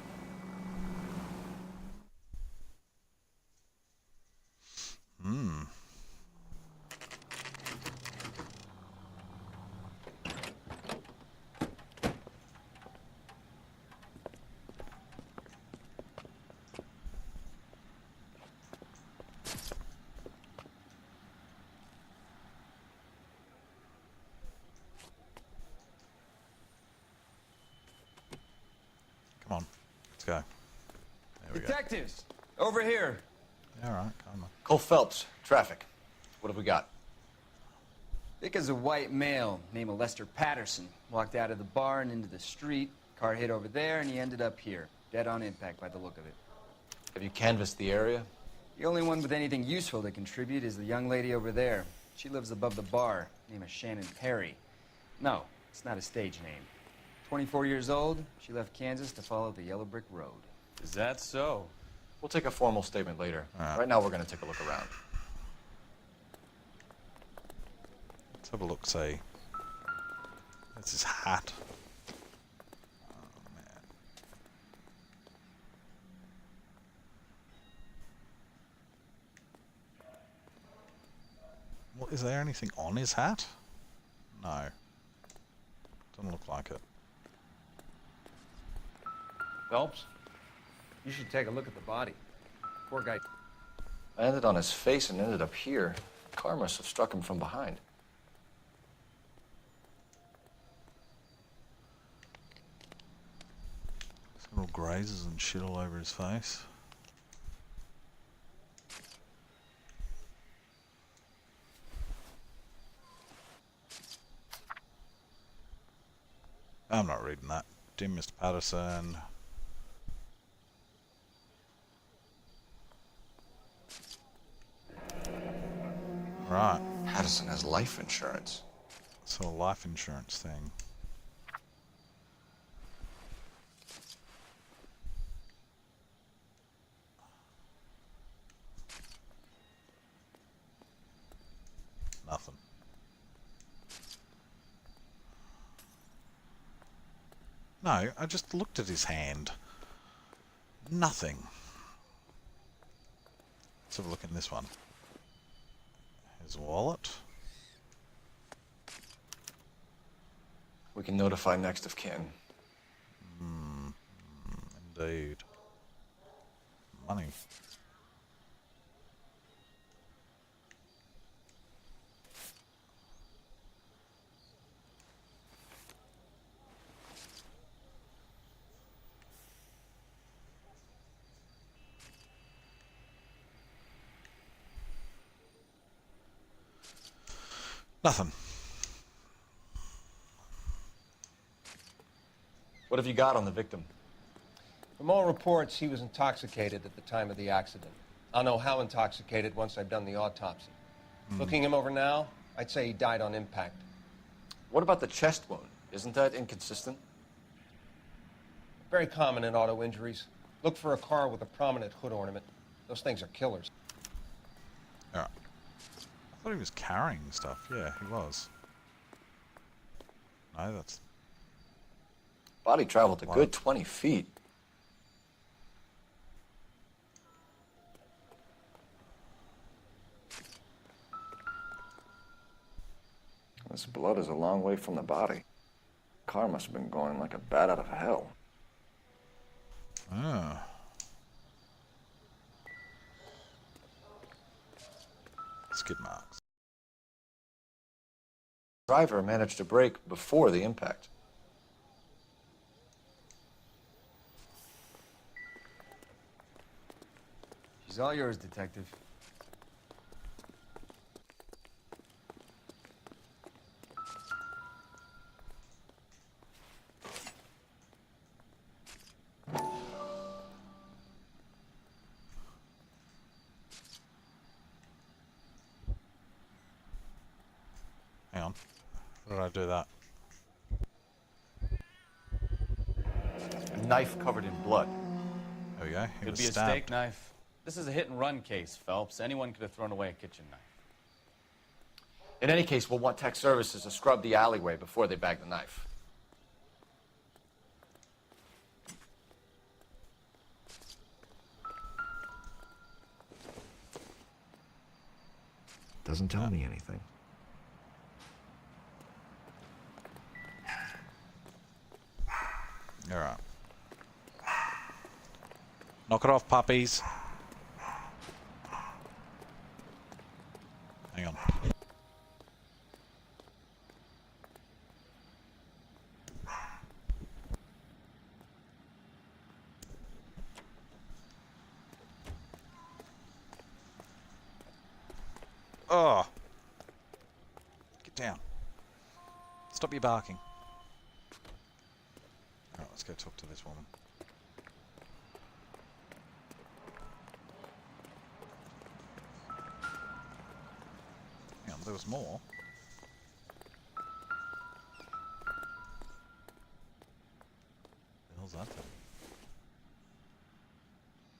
Come on, let's go. There we go. Detectives, over here. All right, come on. Cole Phelps, traffic. What have we got? Vic is a white male named Lester Patterson. Walked out of the bar and into the street. Car hit over there, and he ended up here. Dead on impact by the look of it. Have you canvassed the area? The only one with anything useful to contribute is the young lady over there. She lives above the bar. Name is Shannon Perry. No, it's not a stage name. 24 years old, she left Kansas to follow the Yellow Brick Road. Is that so? We'll take a formal statement later. Right now, we're going to take a look around. Let's have a look, see. That's his hat. Oh, man. Well, is there anything on his hat? No. Doesn't look like it. Phelps? You should take a look at the body. Poor guy. Landed on his face and ended up here. The car must have struck him from behind. He's got all grazes and shit all over his face. I'm not reading that. Dear Mr. Patterson. Right. Patterson has life insurance. So a life insurance thing. Nothing. No, I just looked at his hand. Nothing. Let's have a look in this one. His wallet. We can notify next of kin. Indeed. Money. Nothing. What have you got on the victim? From all reports, he was intoxicated at the time of the accident. I'll know how intoxicated once I've done the autopsy. Looking him over now, I'd say he died on impact. What about the chest wound? Isn't that inconsistent? Very common in auto injuries. Look for a car with a prominent hood ornament. Those things are killers. Alright. I thought he was carrying stuff. Yeah, he was. No, that's... Body traveled a good 20 feet. This blood is a long way from the body. Car must have been going like a bat out of hell. Ah. Skid marks. Driver managed to brake before the impact. She's all yours, Detective. Hang on. How did I do that? A knife covered in blood. There we go. He Could was be a stabbed. steak knife. This is a hit-and-run case, Phelps. Anyone could have thrown away a kitchen knife. In any case, we'll want tech services to scrub the alleyway before they bag the knife. Doesn't tell me anything. Alright. Knock it off, puppies. Hang on. Oh! Get down. Stop your barking. Alright, let's go talk to this woman. Hang on, there was more. The hell's that thing?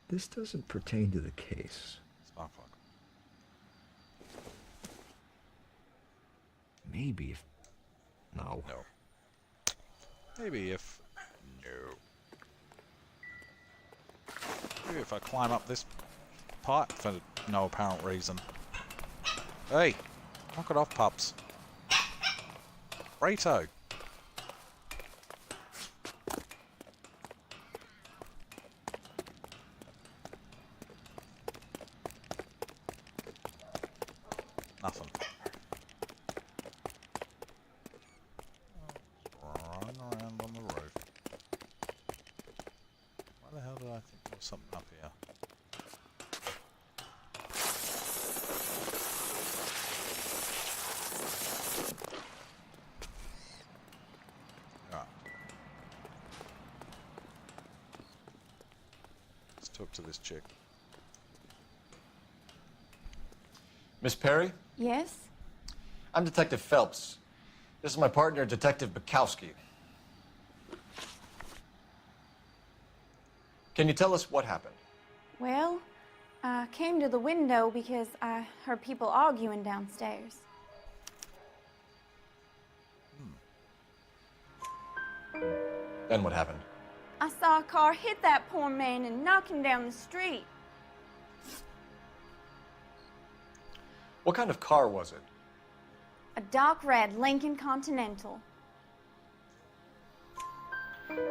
This doesn't pertain to the case. Spark plug. Maybe if... No. No. Maybe if... No. Maybe if I climb up this pipe for no apparent reason. Hey! Knock it off, pups. Burrito. Nothing. Run around on the roof. Why the hell did I think there was something up here? Right. Let's talk to this chick. Miss Perry? Yes? I'm Detective Phelps. This is my partner, Detective Bukowski. Can you tell us what happened? Well, I came to the window because I heard people arguing downstairs. Then what happened? I saw a car hit that poor man and knock him down the street. What kind of car was it? A dark red Lincoln Continental.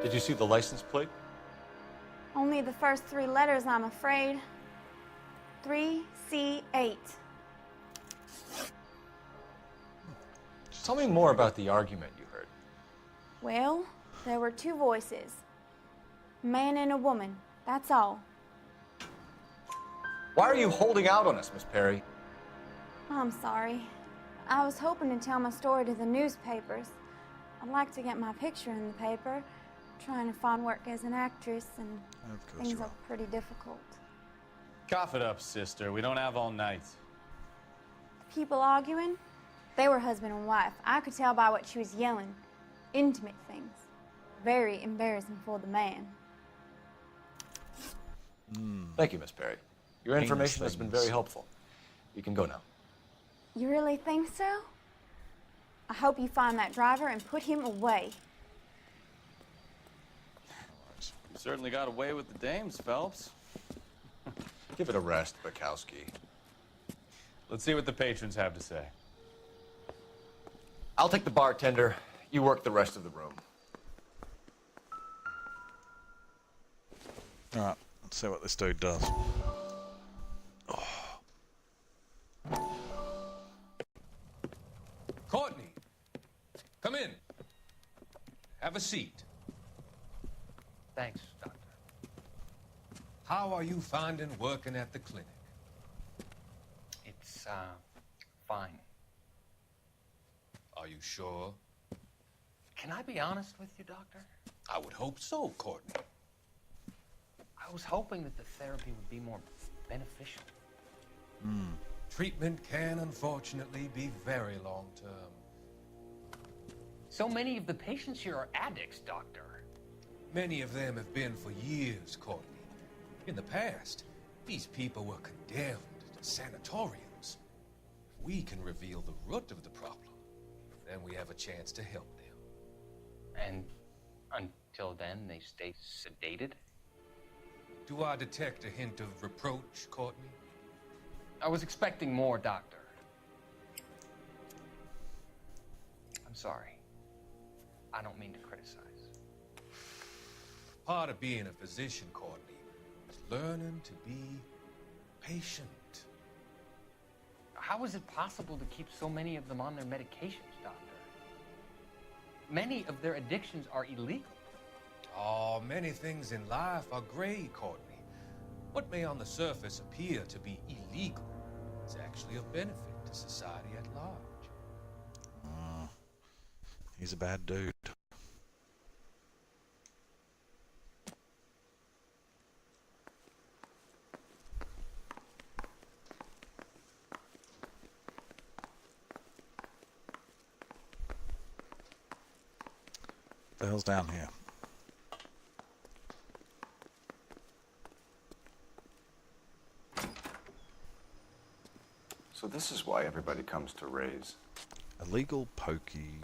Did you see the license plate? Only the first 3 letters, I'm afraid. 3C8. Tell me more about the argument you heard. Well, there were 2 voices. A man and a woman, that's all. Why are you holding out on us, Miss Perry? I'm sorry. I was hoping to tell my story to the newspapers. I'd like to get my picture in the paper. Trying to find work as an actress, and things are pretty difficult. Cough it up, sister. We don't have all night. People arguing? They were husband and wife. I could tell by what she was yelling. Intimate things. Very embarrassing for the man. Thank you, Miss Perry. Your information has been very helpful. You can go now. You really think so? I hope you find that driver and put him away. You certainly got away with the dames, Phelps. Give it a rest, Bukowski. Let's see what the patrons have to say. I'll take the bartender. You work the rest of the room. Alright, let's see what this dude does. Courtney, come in. Have a seat. Thanks, Doctor. How are you finding working at the clinic? It's, fine. Are you sure? Can I be honest with you, Doctor? I would hope so, Courtney. I was hoping that the therapy would be more beneficial. Treatment can unfortunately be very long-term. So many of the patients here are addicts, Doctor. Many of them have been for years, Courtney. In the past, these people were condemned to sanatoriums. If we can reveal the root of the problem, then we have a chance to help them. And until then, they stay sedated? Do I detect a hint of reproach, Courtney? I was expecting more, Doctor. I'm sorry. I don't mean to criticize. Part of being a physician, Courtney, is learning to be patient. How is it possible to keep so many of them on their medications, Doctor? Many of their addictions are illegal. Oh, many things in life are gray, Courtney. What may on the surface appear to be illegal is actually of benefit to society at large. He's a bad dude. What the hell's down here? So this is why everybody comes to Ray's. Illegal pokey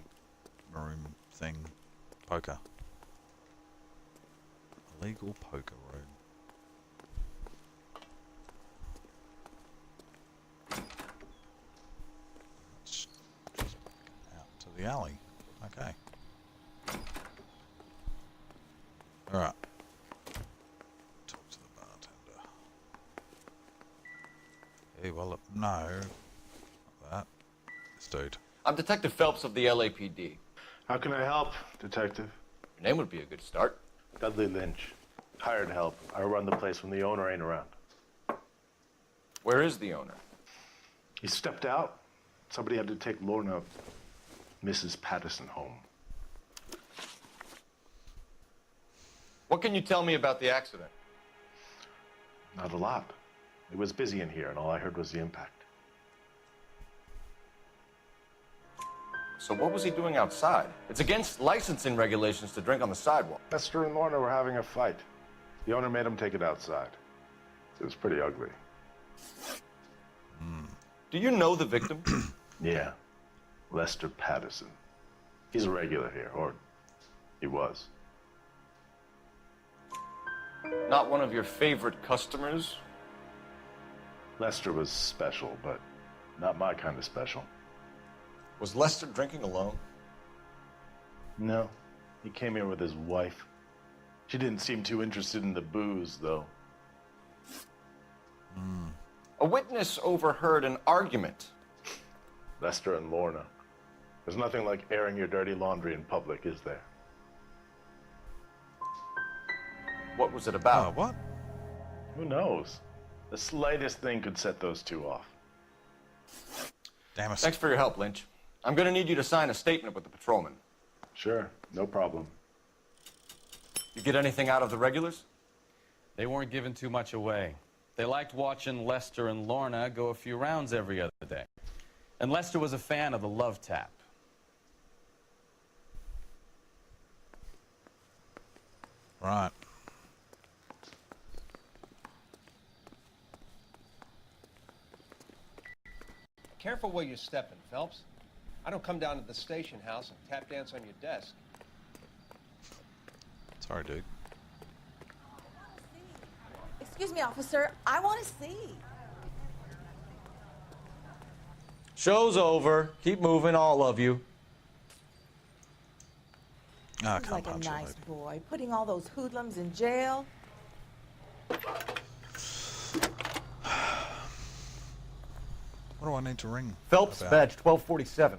room thing. Poker. Illegal poker room. Let's just out to the alley. Okay. Alright. Talk to the bartender. Hey, well, no. Not that. This dude. I'm Detective Phelps of the LAPD. How can I help, Detective? Your name would be a good start. Dudley Lynch. Hired help. I run the place when the owner ain't around. Where is the owner? He stepped out. Somebody had to take Lorna, Mrs. Patterson, home. What can you tell me about the accident? Not a lot. It was busy in here, and all I heard was the impact. So what was he doing outside? It's against licensing regulations to drink on the sidewalk. Esther and Lorna were having a fight. The owner made him take it outside. It was pretty ugly. Do you know the victim? Yeah. Lester Patterson. He's a regular here, or He was. Not one of your favorite customers? Lester was special, but not my kind of special. Was Lester drinking alone? No. He came here with his wife. She didn't seem too interested in the booze, though. A witness overheard an argument. Lester and Lorna. There's nothing like airing your dirty laundry in public, is there? What was it about? What? Who knows? The slightest thing could set those two off. Damn it. Thanks for your help, Lynch. I'm gonna need you to sign a statement with the patrolman. Sure, no problem. You get anything out of the regulars? They weren't giving too much away. They liked watching Lester and Lorna go a few rounds every other day. And Lester was a fan of the love tap. Right. Careful where you're stepping, Phelps. I don't come down to the station house and tap dance on your desk. Sorry, dude. Excuse me, officer. I want to see. Show's over. Keep moving, all of you. Ah, He's like a nice boy, putting all those hoodlums in jail. What do I need to ring? Phelps, about? badge 1247.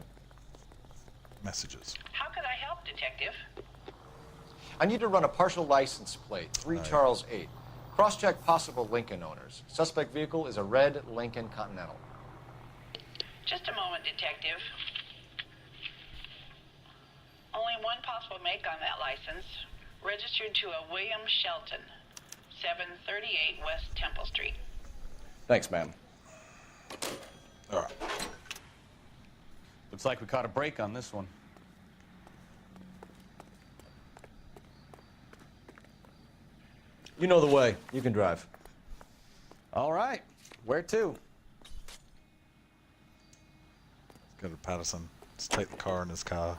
Messages. How can I help, Detective? I need to run a partial license plate, 3 Charles 8. Cross-check possible Lincoln owners. Suspect vehicle is a red Lincoln Continental. Just a moment, Detective. Only one possible make on that license. Registered to a William Shelton, 738 West Temple Street. Thanks, ma'am. All right. Looks like we caught a break on this one. You know the way. You can drive. All right. Where to? Let's go to Patterson. Let's take the car in his car.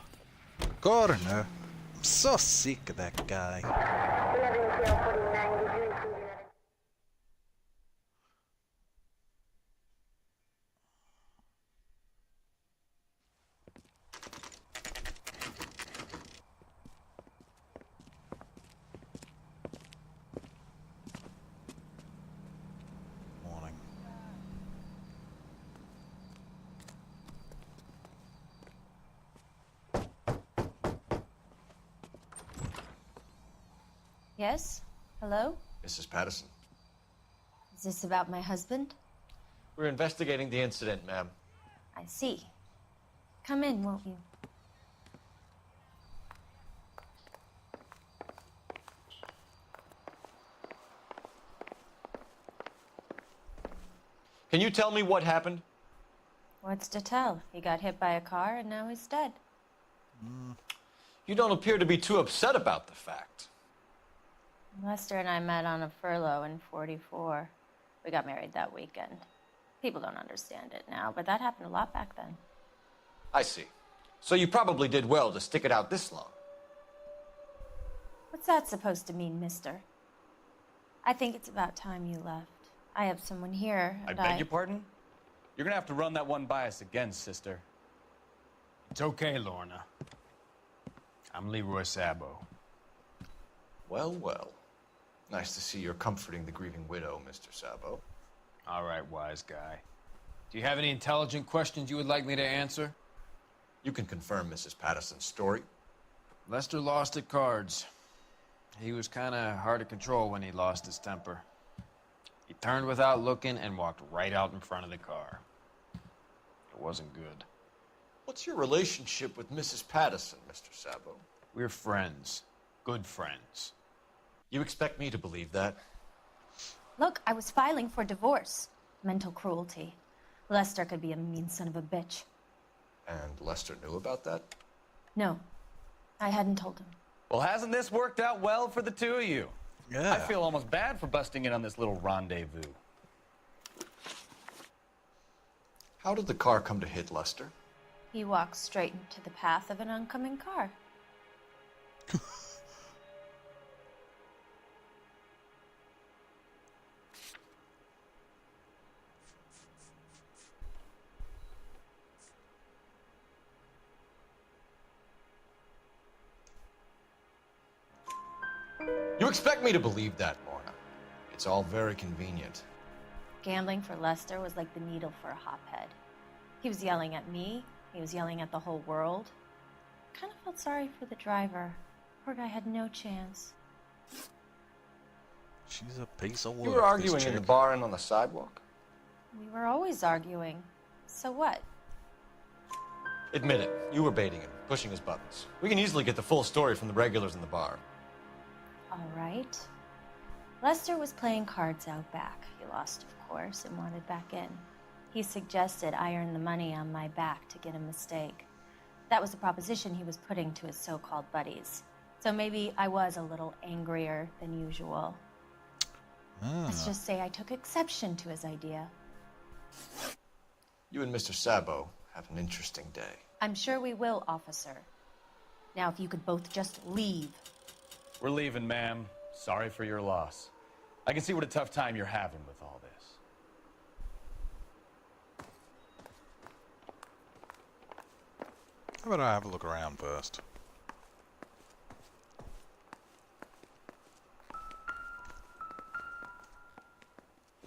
Gardner. I'm so sick of that guy. Morning. Yes? Hello? Mrs. Patterson. Is this about my husband? We're investigating the incident, ma'am. I see. Come in, won't you? Can you tell me what happened? What's to tell? He got hit by a car and now he's dead. You don't appear to be too upset about the fact. Lester and I met on a furlough in '44. We got married that weekend. People don't understand it now, but that happened a lot back then. I see. So you probably did well to stick it out this long. What's that supposed to mean, mister? I think it's about time you left. I have someone here, I and beg your pardon? You're gonna have to run that one by us again, sister. It's okay, Lorna. I'm Leroy Sabo. Well, well. Nice to see you're comforting the grieving widow, Mr. Sabo. All right, wise guy. Do you have any intelligent questions you would like me to answer? You can confirm Mrs. Patterson's story. Lester lost at cards. He was kind of hard to control when he lost his temper. He turned without looking and walked right out in front of the car. It wasn't good. What's your relationship with Mrs. Patterson, Mr. Sabo? We're friends. Good friends. You expect me to believe that? Look, I was filing for divorce. Mental cruelty. Lester could be a mean son of a bitch. And Lester knew about that? No, I hadn't told him. Well, hasn't this worked out well for the two of you? Yeah. I feel almost bad for busting in on this little rendezvous. How did the car come to hit Lester? He walks straight into the path of an oncoming car. You expect me to believe that, Lorna? It's all very convenient. Gambling for Lester was like the needle for a hophead. He was yelling at me. He was yelling at the whole world. I kind of felt sorry for the driver. Poor guy had no chance. She's a piece of work. You were arguing in the bar and on the sidewalk? We were always arguing. So what? Admit it. You were baiting him, pushing his buttons. We can easily get the full story from the regulars in the bar. All right. Lester was playing cards out back. He lost, of course, and wanted back in. He suggested I earn the money on my back to get a mistake. That was the proposition he was putting to his so-called buddies. So maybe I was a little angrier than usual. Let's just say I took exception to his idea. You and Mr. Sabo have an interesting day. I'm sure we will, officer. Now, if you could both just leave. We're leaving, ma'am. Sorry for your loss. I can see what a tough time you're having with all this. How about I have a look around first?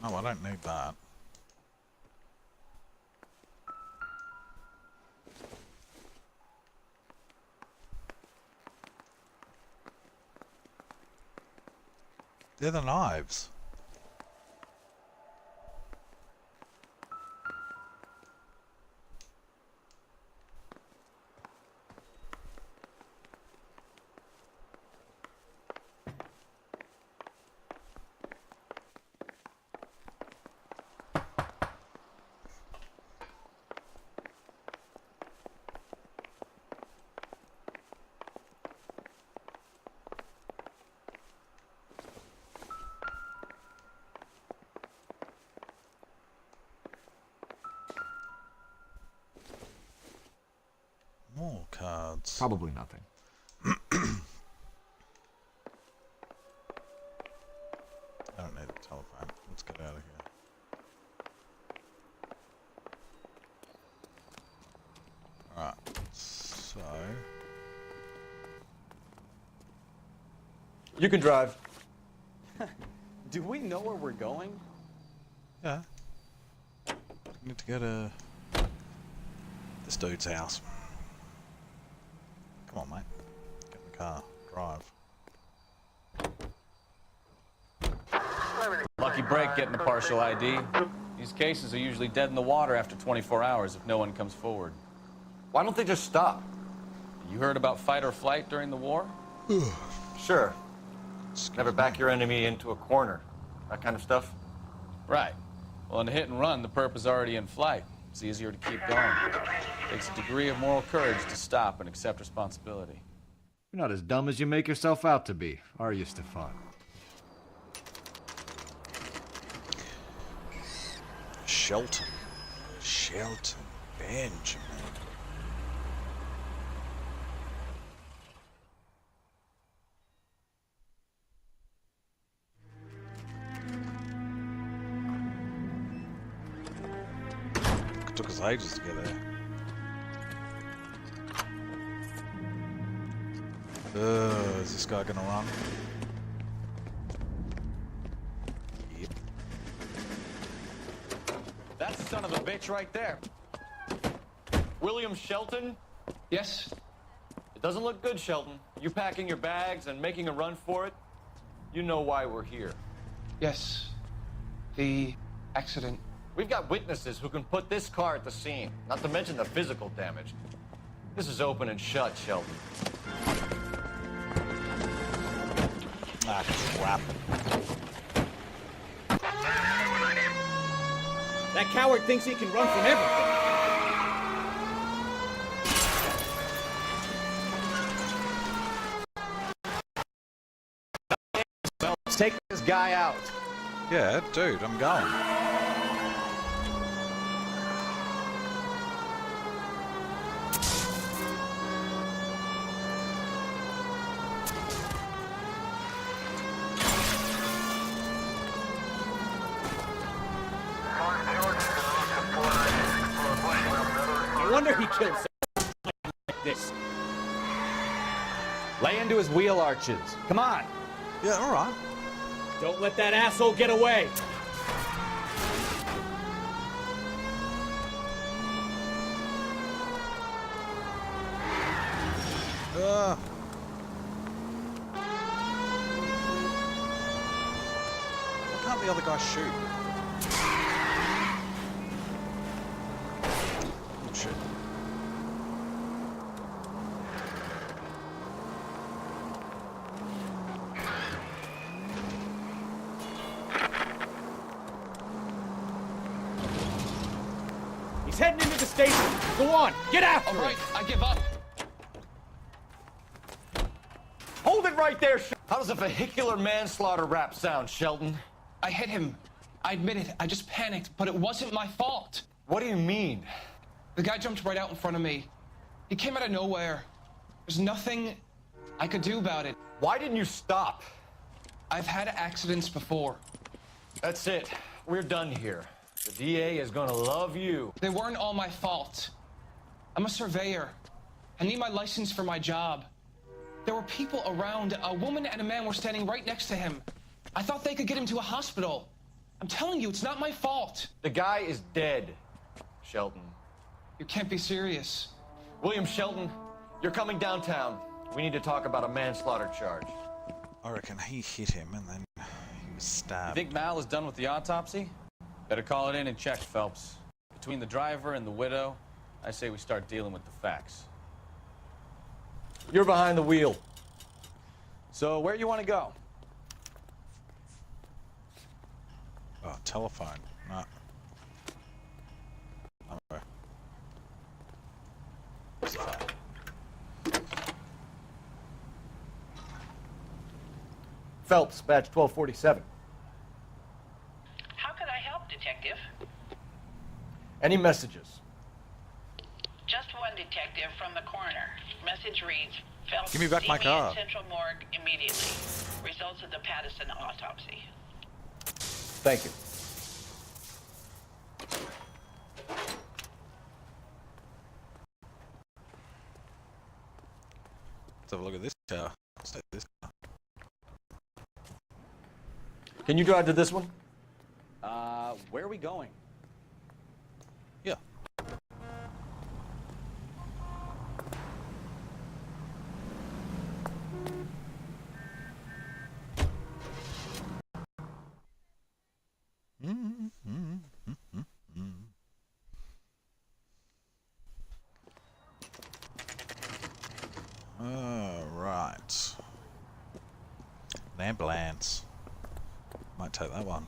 Oh, I don't need that. They're the knives. More cards. Probably nothing. I don't need a telephone. Let's get out of here. Alright, so... You can drive. Do we know where we're going? Yeah. We need to go to this dude's house. Come on, mate. Get in the car. Drive. Lucky break getting a partial ID. These cases are usually dead in the water after 24 hours if no one comes forward. Why don't they just stop? You heard about fight or flight during the war? Sure. Never back your enemy into a corner. That kind of stuff? Right. Well, in a hit and run, the perp is already in flight. It's easier to keep going. Takes a degree of moral courage to stop and accept responsibility. You're not as dumb as you make yourself out to be, are you, Stefan? Shelton. Benjamin. Took us ages to get there. Is this guy gonna run? Yep. That son of a bitch right there. William Shelton? Yes? It doesn't look good, Shelton. You packing your bags and making a run for it? You know why we're here. Yes. The accident. We've got witnesses who can put this car at the scene, not to mention the physical damage. This is open and shut, Shelton. Ah, crap. That coward thinks he can run from everything. Well, let's take this guy out. Yeah, dude, I'm going. No wonder he killed someone like this. Lay into his wheel arches. Come on. Yeah, all right. Don't let that asshole get away. Why can't the other guy shoot? Oh, shit. He's heading into the station. Go on, get after him. All right, I give up. Hold it right there, How does a vehicular manslaughter rap sound, Shelton? I hit him. I admit it. I just panicked, but it wasn't my fault. What do you mean? The guy jumped right out in front of me. He came out of nowhere. There's nothing I could do about it. Why didn't you stop? I've had accidents before. That's it. We're done here. The DA is gonna love you. They weren't all my fault. I'm a surveyor. I need my license for my job. There were people around. A woman and a man were standing right next to him. I thought they could get him to a hospital. I'm telling you, it's not my fault. The guy is dead, Shelton. You can't be serious. William Shelton, you're coming downtown. We need to talk about a manslaughter charge. I reckon he hit him and then he was stabbed. Think Mal is done with the autopsy? Better call it in and check, Phelps. Between the driver and the widow, I say we start dealing with the facts. You're behind the wheel. So where you want to go? Oh, telephone. No. Okay. Where's the phone? Phelps, badge 1247. How could I help, Detective? Any messages? Just one detective from the coroner. Message reads, Phelps, Give me back my see car. Me in Central Morgue immediately. Results of the Pattison autopsy. Thank you. Let's have a look at this car. Let's take this car. Can you drive to this one? Where are we going? Yeah. Right. An ambulance. Might take that one.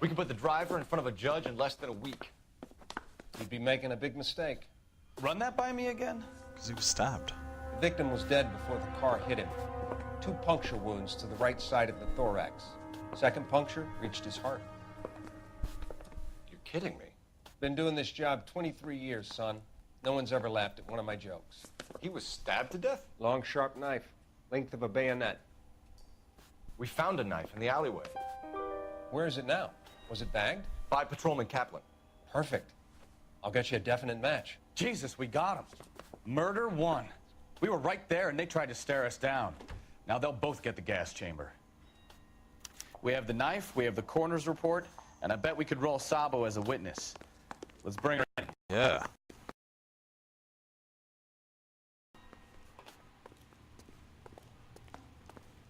We can put the driver in front of a judge in less than a week. You'd be making a big mistake. Run that by me again? Because he was stabbed. The victim was dead before the car hit him. 2 puncture wounds to the right side of the thorax. Second puncture reached his heart. You're kidding me. Been doing this job 23 years, son. No one's ever laughed at one of my jokes. He was stabbed to death? Long, sharp knife. Length of a bayonet. We found a knife in the alleyway. Where is it now? Was it bagged? By Patrolman Kaplan. Perfect. I'll get you a definite match. Jesus, we got him. Murder 1. We were right there and they tried to stare us down. Now they'll both get the gas chamber. We have the knife, we have the coroner's report, and I bet we could roll Sabo as a witness. Let's bring her in. Yeah.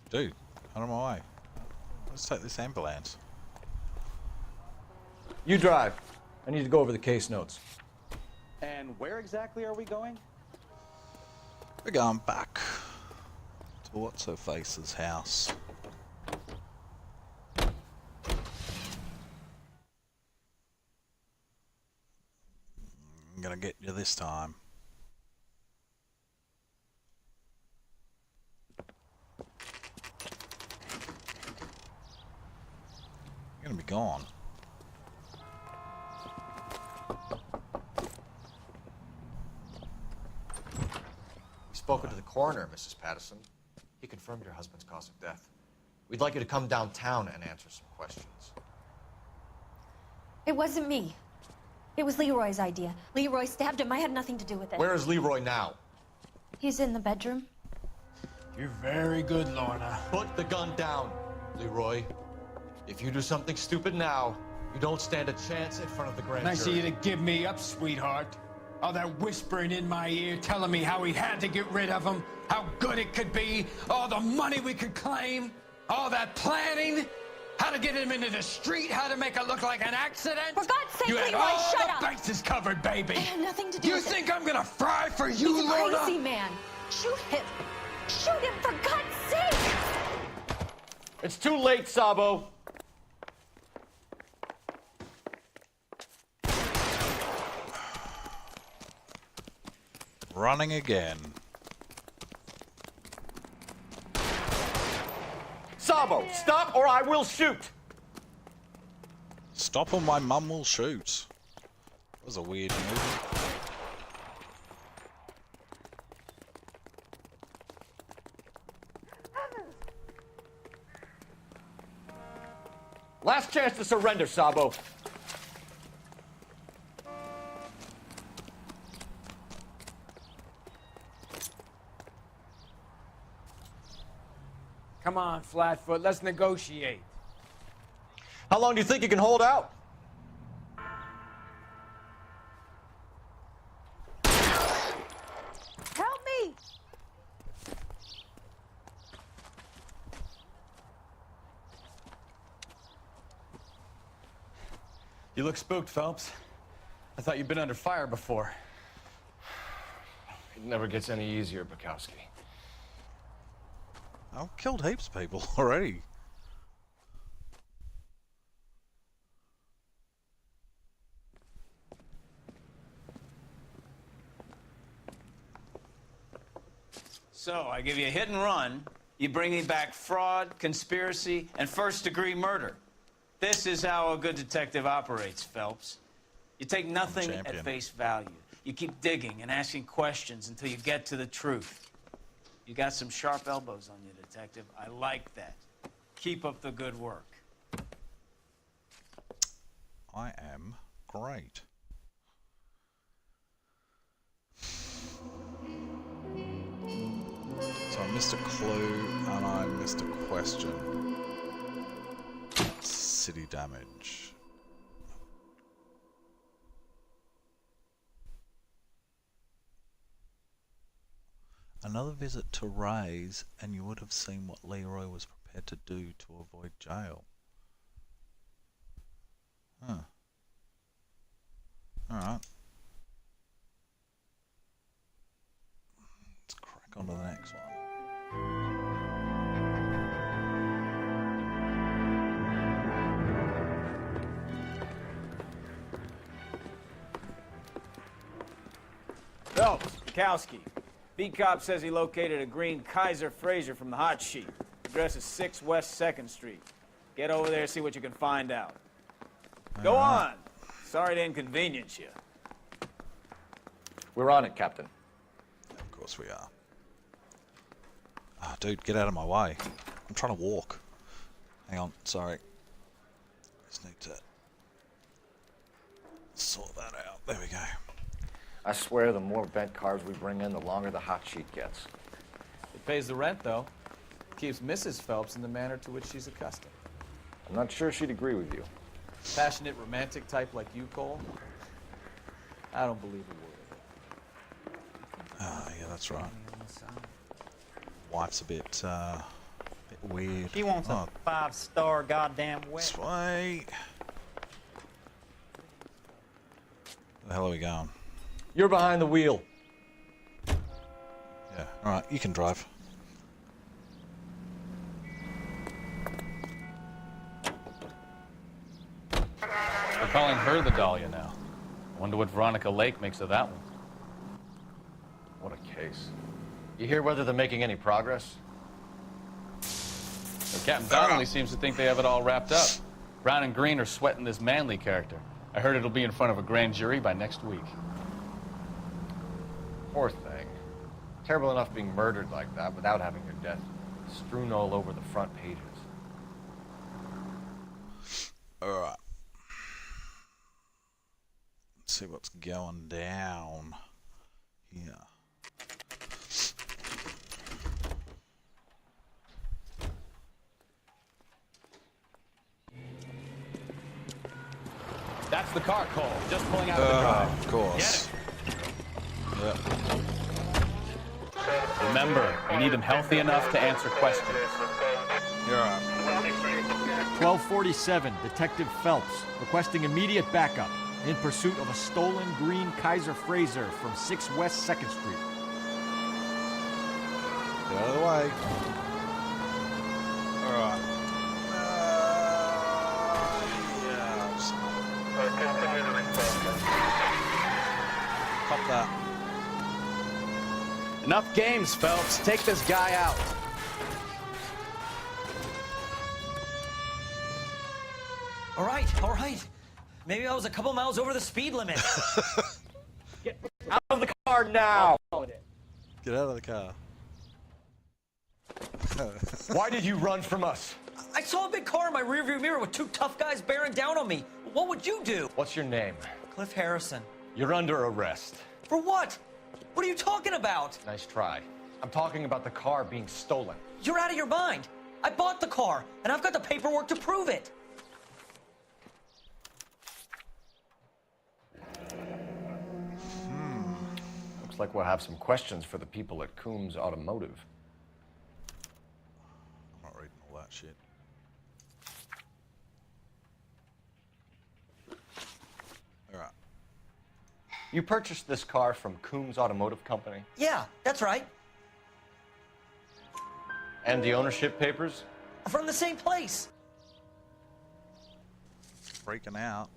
Dude, out of my way. Let's take this ambulance. You drive. I need to go over the case notes. And where exactly are we going? We're going back to What's-Her-Face's house. I'm gonna get you this time. You're gonna be gone. We've spoken to the coroner, Mrs. Pattison. He confirmed your husband's cause of death. We'd like you to come downtown and answer some questions. It wasn't me. It was Leroy's idea. Leroy stabbed him. I had nothing to do with it. Where is Leroy now? He's in the bedroom. You're very good, Lorna. Put the gun down, Leroy. If you do something stupid now, you don't stand a chance in front of the grand Nice of jury. you to give me up, sweetheart. All that whispering in my ear telling me how he had to get rid of him, how good it could be, all the money we could claim, all that planning, how to get him into the street, how to make it look like an accident. For God's sake, you had Leroy, all shut the up! bases covered, baby. I had nothing to do You with it. think I'm gonna fry for you, He's a Lorna? crazy man. Shoot him. Shoot him, for God's sake! It's too late, Sabo. Running again. Sabo, stop or I will shoot. Stop or my mum will shoot. That was a weird move. Last chance to surrender, Sabo. Come on, Flatfoot, let's negotiate. How long do you think you can hold out? Help me! You look spooked, Phelps. I thought you'd been under fire before. It never gets any easier, Bukowski. I've killed heaps of people already. So, I give you a hit and run. You bring me back fraud, conspiracy, and first-degree murder. This is how a good detective operates, Phelps. You take nothing at champion. face value. You keep digging and asking questions until you get to the truth. You got some sharp elbows on you, detective. I like that. Keep up the good work. I am great. So I missed a clue and I missed a question. City damage. Another visit to Ray's and you would have seen what Leroy was prepared to do to avoid jail. Huh. Alright. Let's crack on to the next one. Phelps, Bukowski. Beat cop says he located a green Kaiser Fraser from the hot sheet. Address is 6 West 2nd Street. Get over there, see what you can find out. Go on. Sorry to inconvenience you. We're on it, Captain. Of course we are. Ah, dude, get out of my way. I'm trying to walk. Hang on, sorry. Just need to sort that out. There we go. I swear the more bent cars we bring in, the longer the hot sheet gets. It pays the rent, though. Keeps Mrs. Phelps in the manner to which she's accustomed. I'm not sure she'd agree with you. Passionate, romantic type like you, Cole? I don't believe a word of it. Ah, yeah, that's right. Wife's a bit weird. He wants a 5-star goddamn wedding. Sweet. Where the hell are we going? You're behind the wheel. Yeah, alright, you can drive. They're calling her the Dahlia now. Wonder what Veronica Lake makes of that one. What a case. You hear whether they're making any progress? Well, Captain Donnelly seems to think they have it all wrapped up. Brown and Green are sweating this Manley character. I heard it'll be in front of a grand jury by next week. Poor thing. Terrible enough being murdered like that without having her death strewn all over the front pages. Alright. see what's going down here. That's the car, Cole. Just pulling out of the drive. Of course. Yep. Remember, we need him healthy enough to answer questions. You're right. 1247, Detective Phelps, requesting immediate backup in pursuit of a stolen green Kaiser Frazer from 6 West 2nd Street. Get out of the way. Alright. Pop that. Enough games, Phelps. Take this guy out. All right. Maybe I was a couple miles over the speed limit. Get out of the car now! Get out of the car. Why did you run from us? I saw a big car in my rearview mirror with 2 tough guys bearing down on me. What would you do? What's your name? Cliff Harrison. You're under arrest. For what? What are you talking about? Nice try. I'm talking about the car being stolen. You're out of your mind. I bought the car, and I've got the paperwork to prove it. Looks like we'll have some questions for the people at Coombs Automotive. I'm not reading all that shit. Alright. You purchased this car from Coombs Automotive Company? Yeah, that's right. And the ownership papers? From the same place. Freaking out.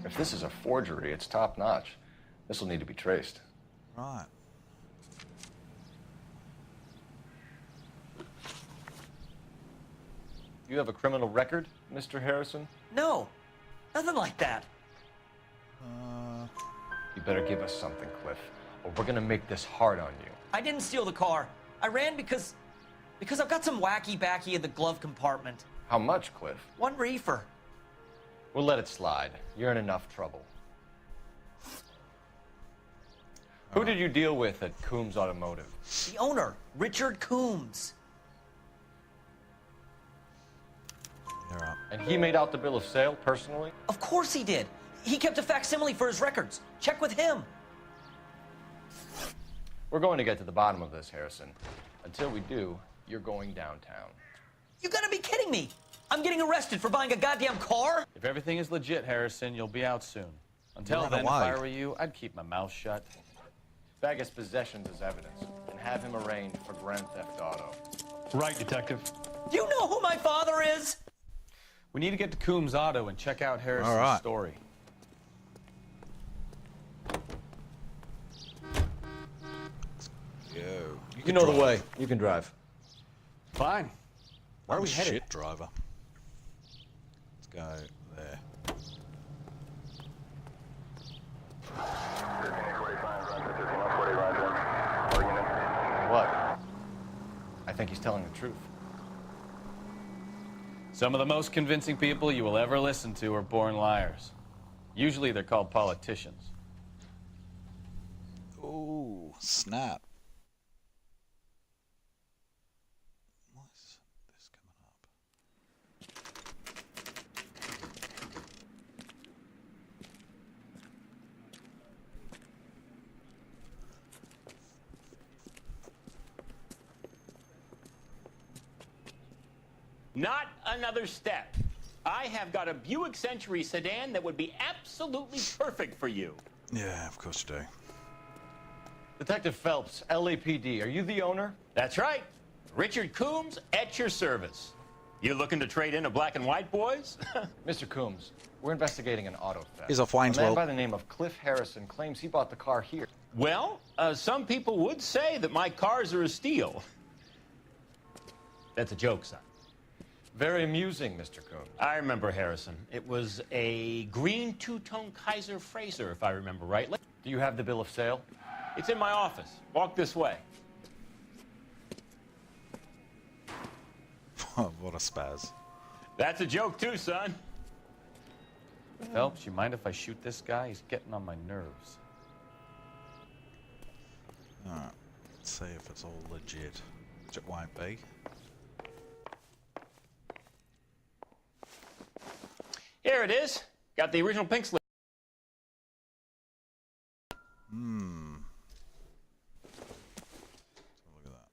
If this is a forgery, it's top-notch. This will need to be traced. Right. You have a criminal record, Mr. Harrison? No, nothing like that. You better give us something, Cliff, or we're gonna make this hard on you. I didn't steal the car. I ran because I've got some wacky backy in the glove compartment. How much, Cliff? 1 reefer. We'll let it slide. You're in enough trouble. Who did you deal with at Coombs Automotive? The owner, Richard Coombs. You're up. And he made out the bill of sale personally? Of course he did. He kept a facsimile for his records. Check with him. We're going to get to the bottom of this, Harrison. Until we do, you're going downtown. You gotta be kidding me. I'm getting arrested for buying a goddamn car? If everything is legit, Harrison, you'll be out soon. Until then, if I were you, I'd keep my mouth shut. Bag his possessions as evidence and have him arraigned for Grand Theft Auto. Right, Detective. Do you know who my father is? We need to get to Coombs Auto and check out Harrison's story. Yo. You know the way. You can drive. Fine. Where are we I'm a headed? shit driver. Let's go there. What? I think he's telling the truth. Some of the most convincing people you will ever listen to are born liars. Usually they're called politicians. Ooh, snap. What's this coming up? Not another step. I have got a Buick Century sedan that would be absolutely perfect for you. Yeah, of course you do. Detective Phelps, LAPD, are you the owner? That's right. Richard Coombs at your service. You looking to trade in a black and white, boys? Mr. Coombs, we're investigating an auto theft. He's off Wayne's A man World. by the name of Cliff Harrison claims he bought the car here. Well, some people would say that my cars are a steal. That's a joke, son. Very amusing, Mr. Coombs. I remember Harrison. It was a green two-tone Kaiser Frazer, if I remember rightly. Do you have the bill of sale? It's in my office. Walk this way. What a spaz. That's a joke too, son. Phelps, you mind if I shoot this guy? He's getting on my nerves. Alright, let's see if it's all legit. Which it won't be. Here it is. Got the original pink slip. Look at that.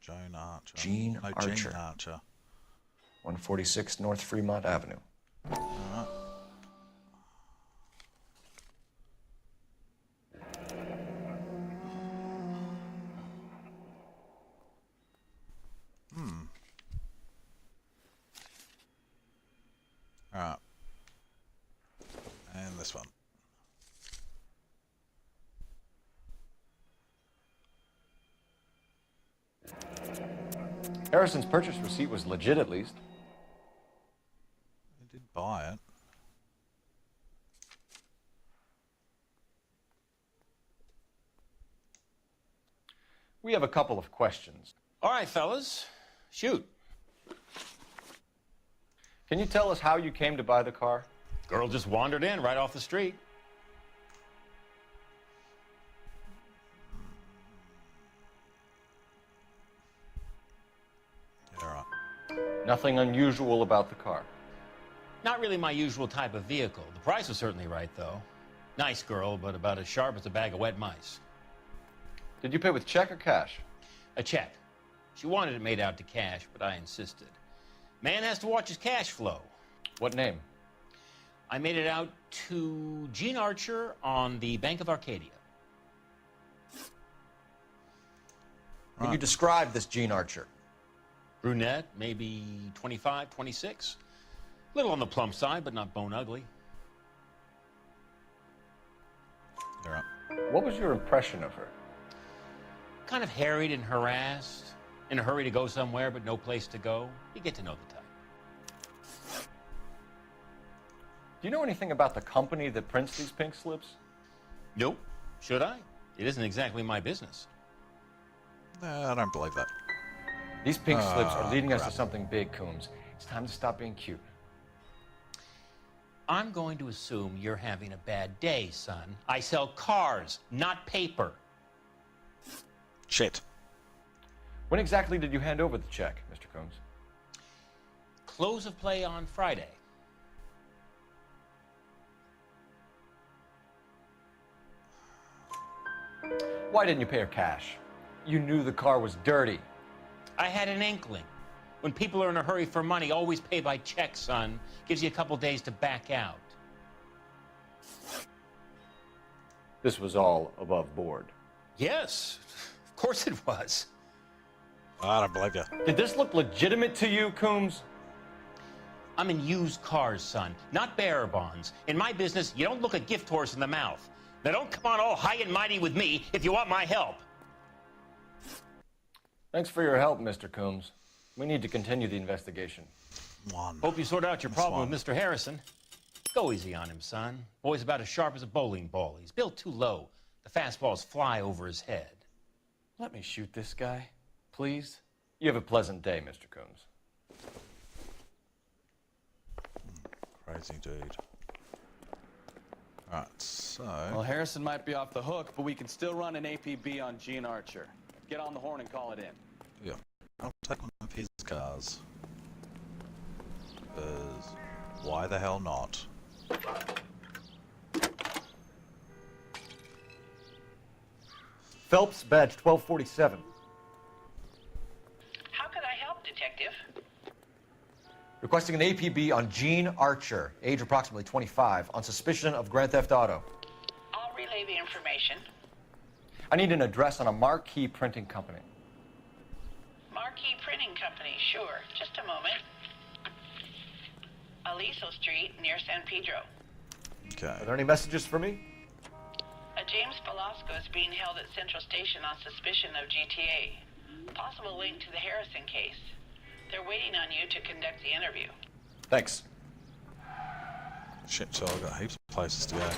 Joan Archer. Gene No, Archer. Gene Archer. 146 North Fremont Avenue. Alright. Alright. And this one. Harrison's purchase receipt was legit, at least. I did buy it. We have a couple of questions. All right, fellas. Shoot. Can you tell us how you came to buy the car? Girl just wandered in right off the street. Yeah, right. Nothing unusual about the car. Not really my usual type of vehicle. The price was certainly right, though. Nice girl, but about as sharp as a bag of wet mice. Did you pay with check or cash? A check. She wanted it made out to cash, but I insisted. Man has to watch his cash flow. What name? I made it out to Gene Archer on the Bank of Arcadia. Can you describe this Gene Archer? Brunette, maybe 25, 26. Little on the plump side, but not bone ugly. You're up. What was your impression of her? Kind of harried and harassed. In a hurry to go somewhere, but no place to go. You get to know the type. Do you know anything about the company that prints these pink slips? Nope. Should I? It isn't exactly my business. No, I don't believe that. These pink slips are leading us crap. to something big, Coombs. It's time to stop being cute. I'm going to assume you're having a bad day, son. I sell cars, not paper. Shit. When exactly did you hand over the check, Mr. Coombs? Close of play on Friday. Why didn't you pay her cash? You knew the car was dirty. I had an inkling. When people are in a hurry for money, always pay by check, son. Gives you a couple days to back out. This was all above board. Yes, of course it was. I don't believe you. Did this look legitimate to you, Coombs? I'm in used cars, son, not bearer bonds. In my business, you don't look a gift horse in the mouth. Now don't come on all high and mighty with me if you want my help. Thanks for your help, Mr. Coombs. We need to continue the investigation. Hope you sort out your problem with Mr. Harrison. Go easy on him, son. Boy's about as sharp as a bowling ball. He's built too low. The fastballs fly over his head. Let me shoot this guy, please. You have a pleasant day, Mr. Coombs. Crazy dude. Alright, so... Well, Harrison might be off the hook, but we can still run an APB on Gene Archer. Get on the horn and call it in. Yeah. I'll take one of his cars. Because why the hell not? Phelps, badge 1247. How could I help, Detective? Requesting an APB on Gene Archer, age approximately 25, on suspicion of grand theft auto. I'll relay the information. I need an address on a marquee printing company. Marquee Printing Company, sure. Just a moment. Aliso Street, near San Pedro. Okay. Are there any messages for me? A James Velasco is being held at Central Station on suspicion of GTA. Possible link to the Harrison case. They're waiting on you to conduct the interview. Thanks. Shit, so I've got heaps of places to go.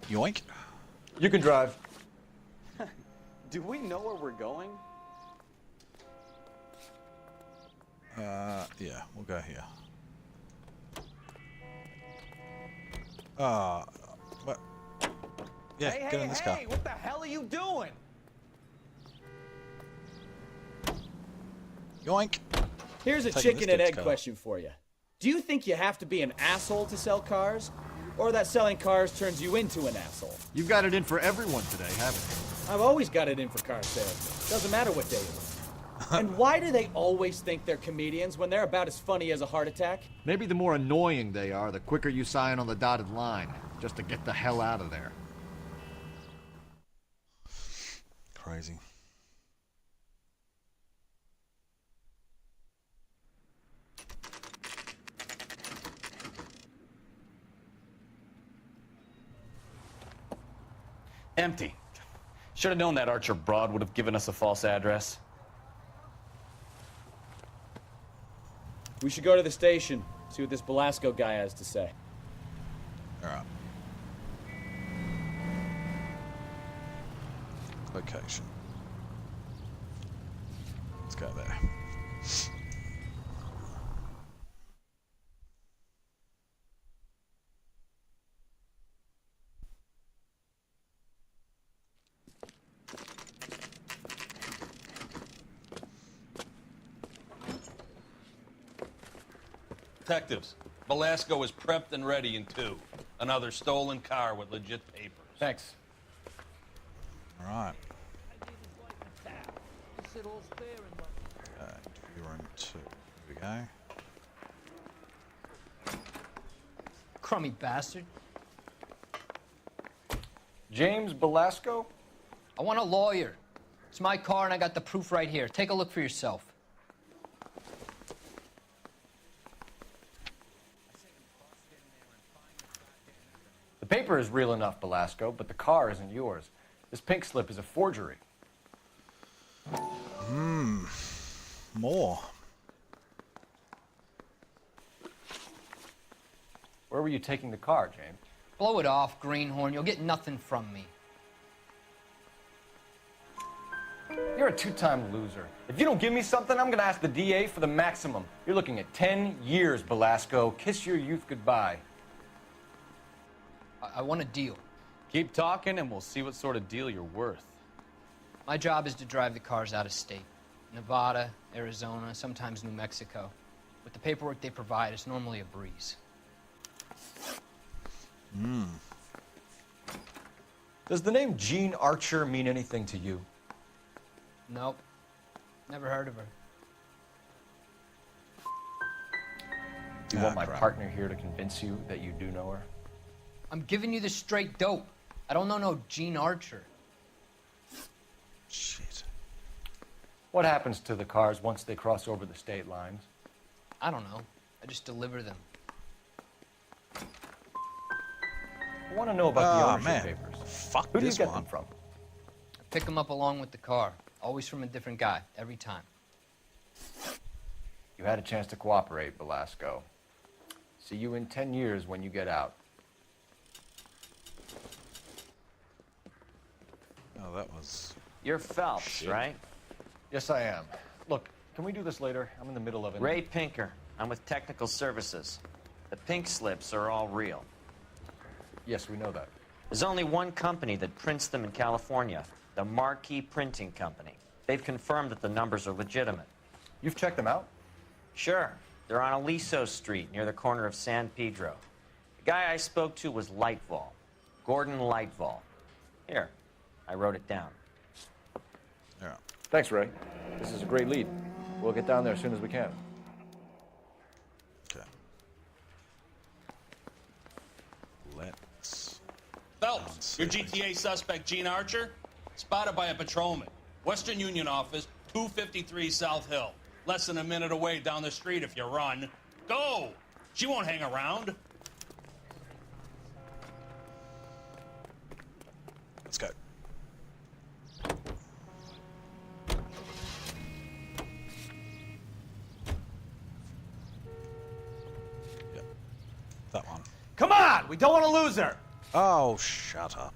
Yoink. You can drive. Do we know where we're going? Yeah, we'll go here. What? Yeah, Hey, get hey, in this hey! car. What the hell are you doing? Yoink. Here's a Taking chicken this and dude's egg car. question for you. Do you think you have to be an asshole to sell cars? Or that selling cars turns you into an asshole? You've got it in for everyone today, haven't you? I've always got it in for car salesmen. Doesn't matter what day it is. And why do they always think they're comedians when they're about as funny as a heart attack? Maybe the more annoying they are, the quicker you sign on the dotted line, just to get the hell out of there. Crazy. Empty. Should have known that Archer broad would have given us a false address. We should go to the station, see what this Belasco guy has to say. Alright. Location. Let's go there. Detectives, Belasco is prepped and ready in 2. Another stolen car with legit papers. Thanks. All right. You're in 2. Here we go. Crummy bastard. James Belasco? I want a lawyer. It's my car and I got the proof right here. Take a look for yourself. The paper is real enough, Belasco, but the car isn't yours. This pink slip is a forgery. More. Where were you taking the car, James? Blow it off, greenhorn. You'll get nothing from me. You're a 2-time loser. If you don't give me something, I'm gonna ask the DA for the maximum. You're looking at 10 years, Belasco. Kiss your youth goodbye. I want a deal. Keep talking and we'll see what sort of deal you're worth. My job is to drive the cars out of state. Nevada, Arizona, sometimes New Mexico. With the paperwork they provide, it's normally a breeze. Does the name Jean Archer mean anything to you? Nope. Never heard of her. Do you want my partner here to convince you that you do know her? I'm giving you the straight dope. I don't know no Gene Archer. Shit. What happens to the cars once they cross over the state lines? I don't know. I just deliver them. I want to know about the ownership papers. Fuck Who do you this get one. them from? I pick them up along with the car. Always from a different guy, every time. You had a chance to cooperate, Belasco. See you in 10 years when you get out. Oh, that was... You're Phelps, Shit. right? Yes, I am. Look, can we do this later? I'm in the middle of it. Ray Pinker. I'm with Technical Services. The pink slips are all real. Yes, we know that. There's only one company that prints them in California, the Marquee Printing Company. They've confirmed that the numbers are legitimate. You've checked them out? Sure. They're on Aliso Street, near the corner of San Pedro. The guy I spoke to was Lightval. Gordon Lightval. Here, I wrote it down. Yeah. Thanks, Ray. This is a great lead. We'll get down there as soon as we can. Okay. Let's... Phelps, your GTA suspect, Gene Archer, spotted by a patrolman. Western Union office, 253 South Hill. Less than a minute away down the street if you run. Go! She won't hang around. Let's go. Yep. That one. Come on! We don't want to lose her! Oh, shut up.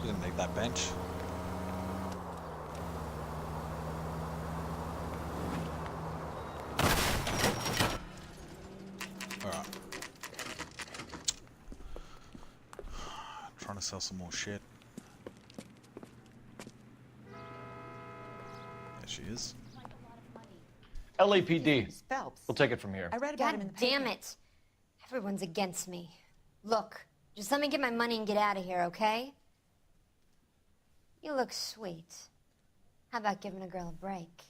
Didn't need that bench. Alright. Trying to sell some more shit. There she is. LAPD. Phelps. We'll take it from here. I read about him in the paper. Damn it. Everyone's against me. Look, just let me get my money and get out of here, okay? You look sweet. How about giving a girl a break?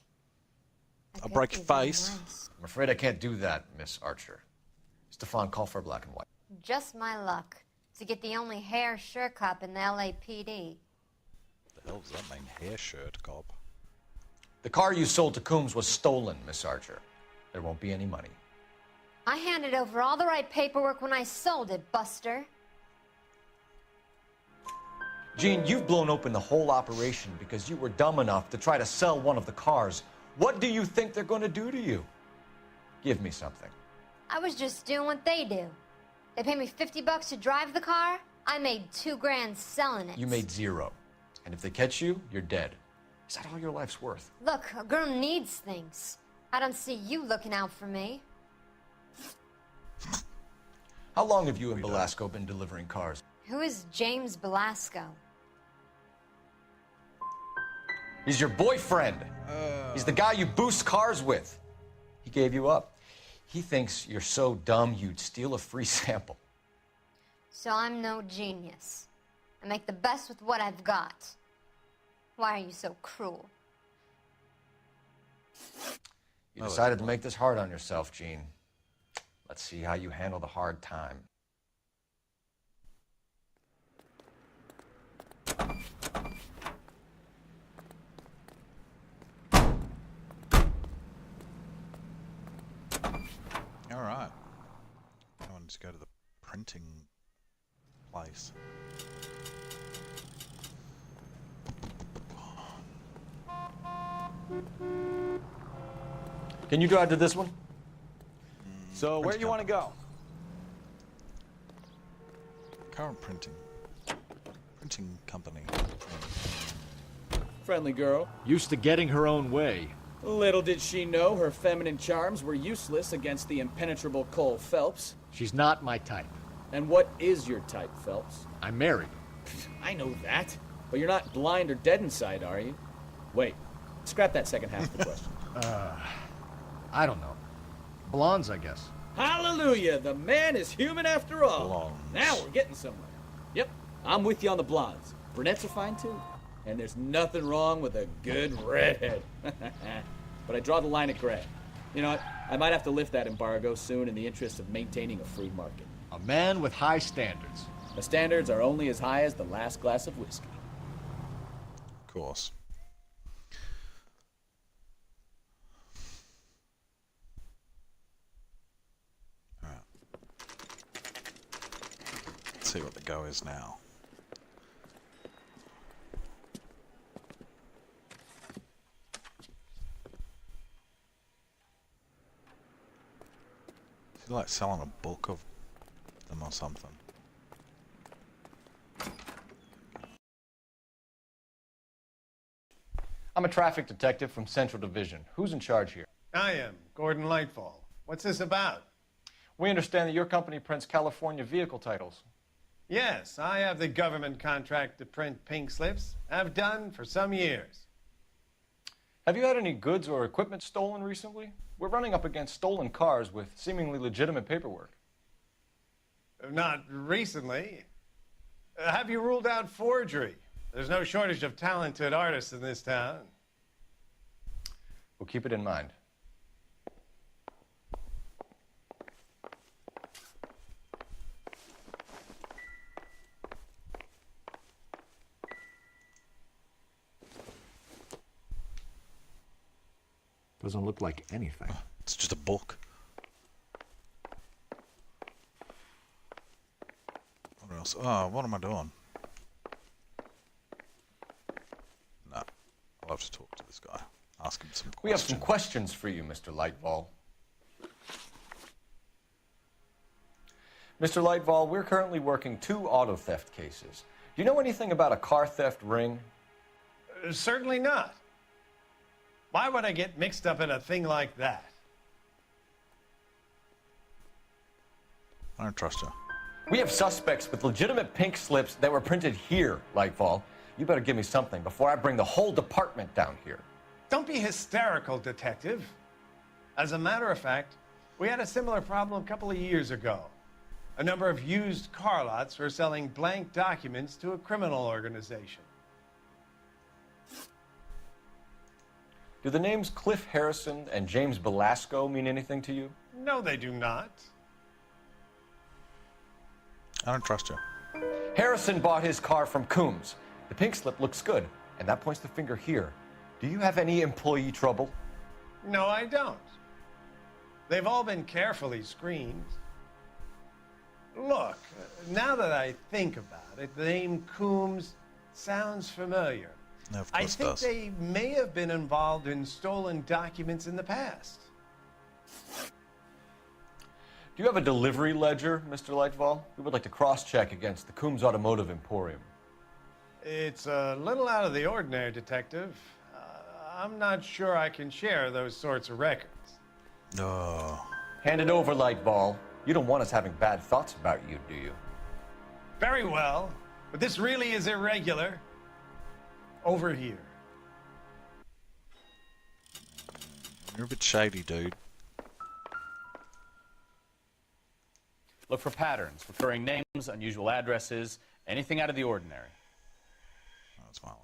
I'll break your face. Nice. I'm afraid I can't do that, Miss Archer. Stefan, call for black and white. Just my luck to get the only hair shirt cop in the LAPD. The hell does that mean, hair shirt cop? The car you sold to Coombs was stolen, Miss Archer. There won't be any money. I handed over all the right paperwork when I sold it, Buster. Gene, you've blown open the whole operation because you were dumb enough to try to sell one of the cars. What do you think they're going to do to you? Give me something. I was just doing what they do. They paid me $50 to drive the car. I made $2 grand selling it. You made zero. And if they catch you, you're dead. Is that all your life's worth? Look, a girl needs things. I don't see you looking out for me. How long have you and Belasco been delivering cars? Who is James Belasco? He's your boyfriend. He's the guy you boost cars with. He gave you up. He thinks you're so dumb you'd steal a free sample. So I'm no genius. I make the best with what I've got. Why are you so cruel? You decided to make this hard on yourself, Gene. Let's see how you handle the hard time. All right. I want to go to the printing place. Can you drive to this one? So where do you want to go? Current printing. Printing company. Friendly girl. Used to getting her own way. Little did she know her feminine charms were useless against the impenetrable Cole Phelps. She's not my type. And what is your type, Phelps? I'm married. I know that. But you're not blind or dead inside, are you? Wait. Scrap that second half of the question. I don't know. Blondes, I guess. Hallelujah! The man is human after all. Blondes. Now we're getting somewhere. Yep, I'm with you on the blondes. Brunettes are fine too. And there's nothing wrong with a good redhead. But I draw the line at gray. You know what? I might have to lift that embargo soon in the interest of maintaining a free market. A man with high standards. The standards are only as high as the last glass of whiskey. Of course. Alright. Let's see what the go is now. Is he like selling a book of them or something? I'm a traffic detective from Central Division. Who's in charge here? I am, Gordon Lightfall. What's this about? We understand that your company prints California vehicle titles. Yes, I have the government contract to print pink slips. I've done for some years. Have you had any goods or equipment stolen recently? We're running up against stolen cars with seemingly legitimate paperwork. Not recently. Have you ruled out forgery? There's no shortage of talented artists in this town. We'll keep it in mind. Doesn't look like anything. It's just a book. What else? Oh, what am I doing? No. I'll have to talk to this guy. Ask him some questions. We have some questions for you, Mr. Lightfall. Mr. Lightfall, we're currently working 2 auto theft cases. Do you know anything about a car theft ring? Certainly not. Why would I get mixed up in a thing like that? I don't trust you. We have suspects with legitimate pink slips that were printed here, Lightfall. You better give me something before I bring the whole department down here. Don't be hysterical, Detective. As a matter of fact, we had a similar problem a couple of years ago. A number of used car lots were selling blank documents to a criminal organization. Do the names Cliff Harrison and James Belasco mean anything to you? No, they do not. I don't trust you. Harrison bought his car from Coombs. The pink slip looks good, and that points the finger here. Do you have any employee trouble? No, I don't. They've all been carefully screened. Look, now that I think about it, the name Coombs sounds familiar. No, of I course it think does. they may have been involved in stolen documents in the past. Do you have a delivery ledger, Mr. Lightfall? We would like to cross-check against the Coombs Automotive Emporium. It's a little out of the ordinary, Detective. I'm not sure I can share those sorts of records. No. Hand it over, Lightball. You don't want us having bad thoughts about you, do you? Very well, but this really is irregular. Over here. You're a bit shady, dude. Look for patterns, recurring names, unusual addresses, anything out of the ordinary. That's my alarm.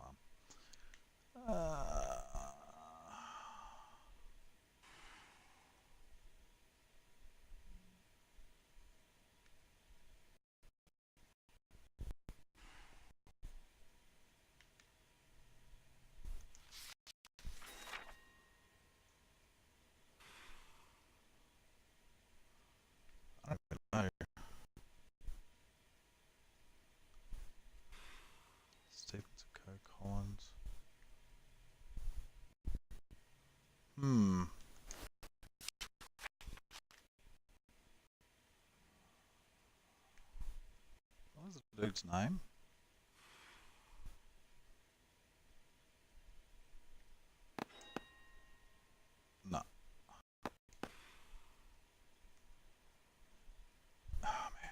I don't know. Stevenson, Co. Collins. What was the dude's name? No. Oh, man.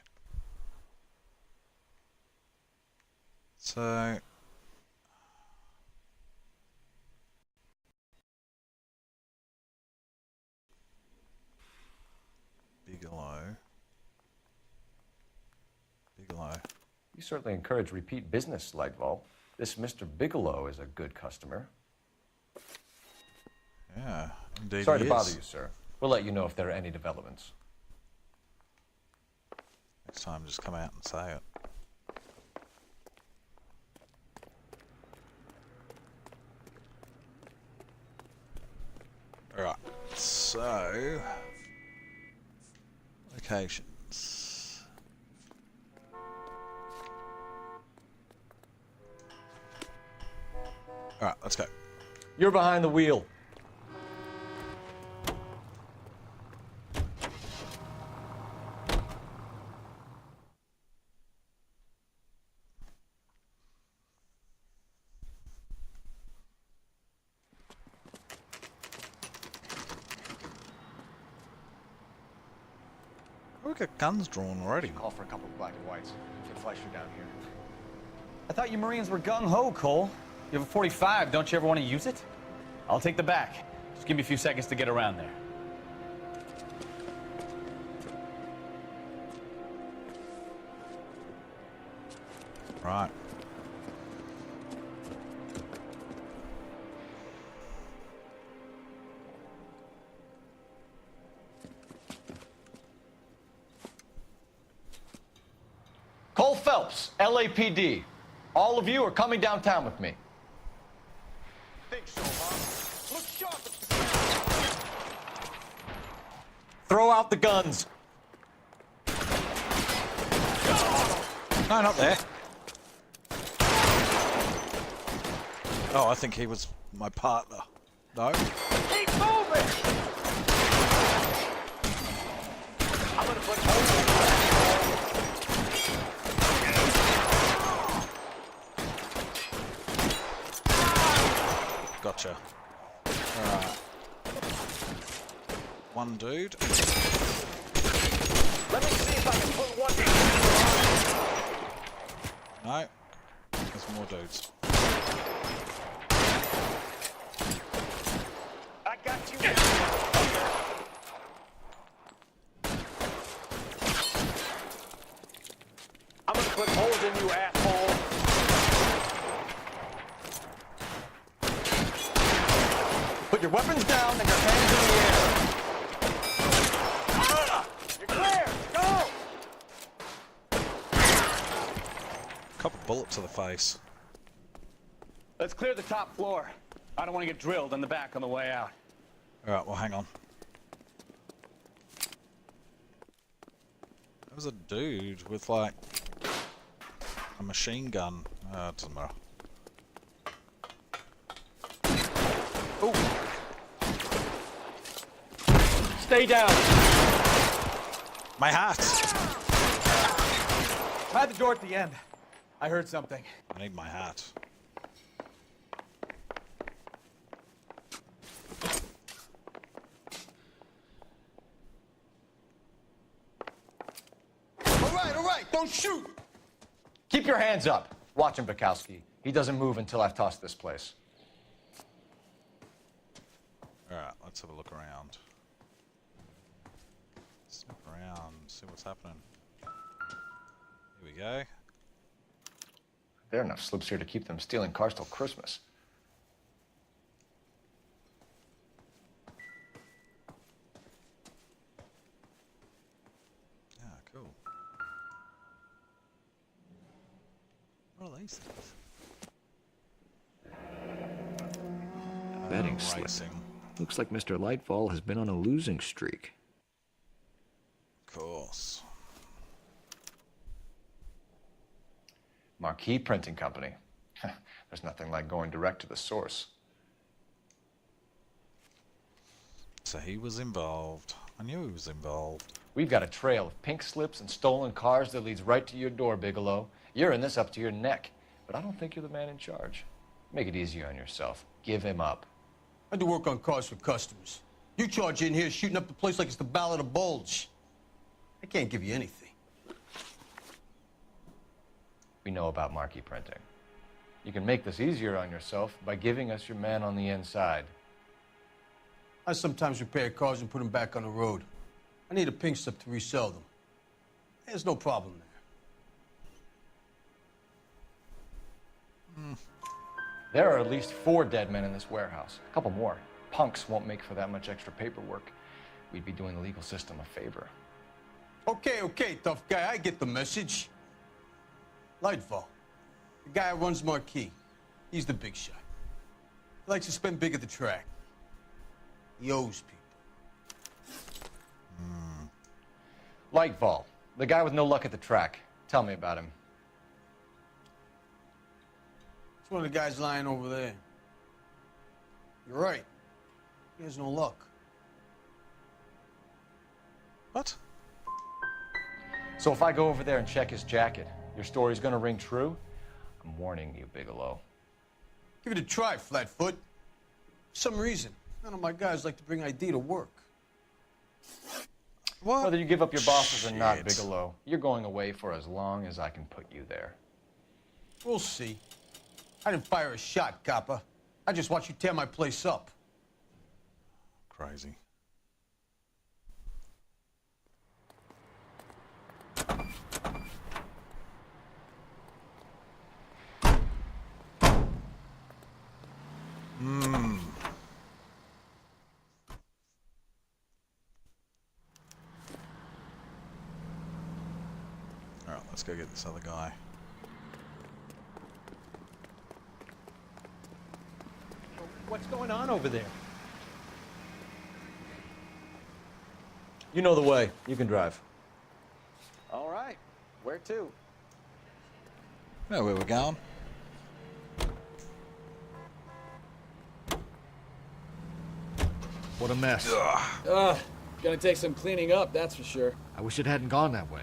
So... Bigelow. You certainly encourage repeat business, Lightball. This Mr. Bigelow is a good customer. Yeah, indeed. Sorry he to bother is. you, sir. We'll let you know if there are any developments. Next time, just come out and say it. Alright, so... locations. Alright, let's go. You're behind the wheel. We got guns drawn already. Call for a couple of black and whites. Get Fleischer down here. I thought you Marines were gung-ho, Cole. You have a 45, don't you ever want to use it? I'll take the back. Just give me a few seconds to get around there. Right. Cole Phelps, LAPD. All of you are coming downtown with me. Think so, huh? Look sharp at the ground. Throw out the guns. No, not there. Oh, I think he was my partner. No? Keep moving! I'm gonna put Gotcha. Alright. One dude. Let me see if I can put one. No. There's more dudes. I got you. I'm gonna put holes in you, asshole. Put your weapons down and your hands in the air. You're clear. Go. Couple bullets to the face. Let's clear the top floor. I don't want to get drilled in the back on the way out. Alright, well, hang on. There was a dude with, like, a machine gun. It doesn't matter. Ooh. Stay down. My hat! Try the door at the end. I heard something. I need my hat. All right, don't shoot! Keep your hands up. Watch him, Bukowski. He doesn't move until I've tossed this place. Alright, let's have a look around. Snoop around, see what's happening. Here we go. There are enough slips here to keep them stealing cars till Christmas. Yeah, cool. What are these things? Betting slip. Racing. Looks like Mr. Lightfall has been on a losing streak. Of course. Marquee Printing Company. There's nothing like going direct to the source. So he was involved. I knew he was involved. We've got a trail of pink slips and stolen cars that leads right to your door, Bigelow. You're in this up to your neck, but I don't think you're the man in charge. Make it easier on yourself. Give him up. I do work on cars for customers. You charge in here shooting up the place like it's the Ballad of Bulge. I can't give you anything. We know about marquee printing. You can make this easier on yourself by giving us your man on the inside. I sometimes repair cars and put them back on the road. I need a pink slip to resell them. There's no problem there. There are at least 4 dead men in this warehouse. A couple more. Punks won't make for that much extra paperwork. We'd be doing the legal system a favor. Okay, tough guy. I get the message. Lightfall, the guy who runs Marquee. He's the big shot. He likes to spend big at the track. He owes people. Lightfall, the guy with no luck at the track. Tell me about him. It's one of the guys lying over there. You're right. He has no luck. What? So if I go over there and check his jacket, your story's gonna ring true? I'm warning you, Bigelow. Give it a try, Flatfoot. For some reason, none of my guys like to bring ID to work. What? Whether you give up your bosses or not, Bigelow, you're going away for as long as I can put you there. We'll see. I didn't fire a shot, copper. I just watched you tear my place up. Crazy. Alright, let's go get this other guy. What's going on over there? You know the way. You can drive. All right. Where to? Know where we're going. What a mess. Gonna take some cleaning up, that's for sure. I wish it hadn't gone that way.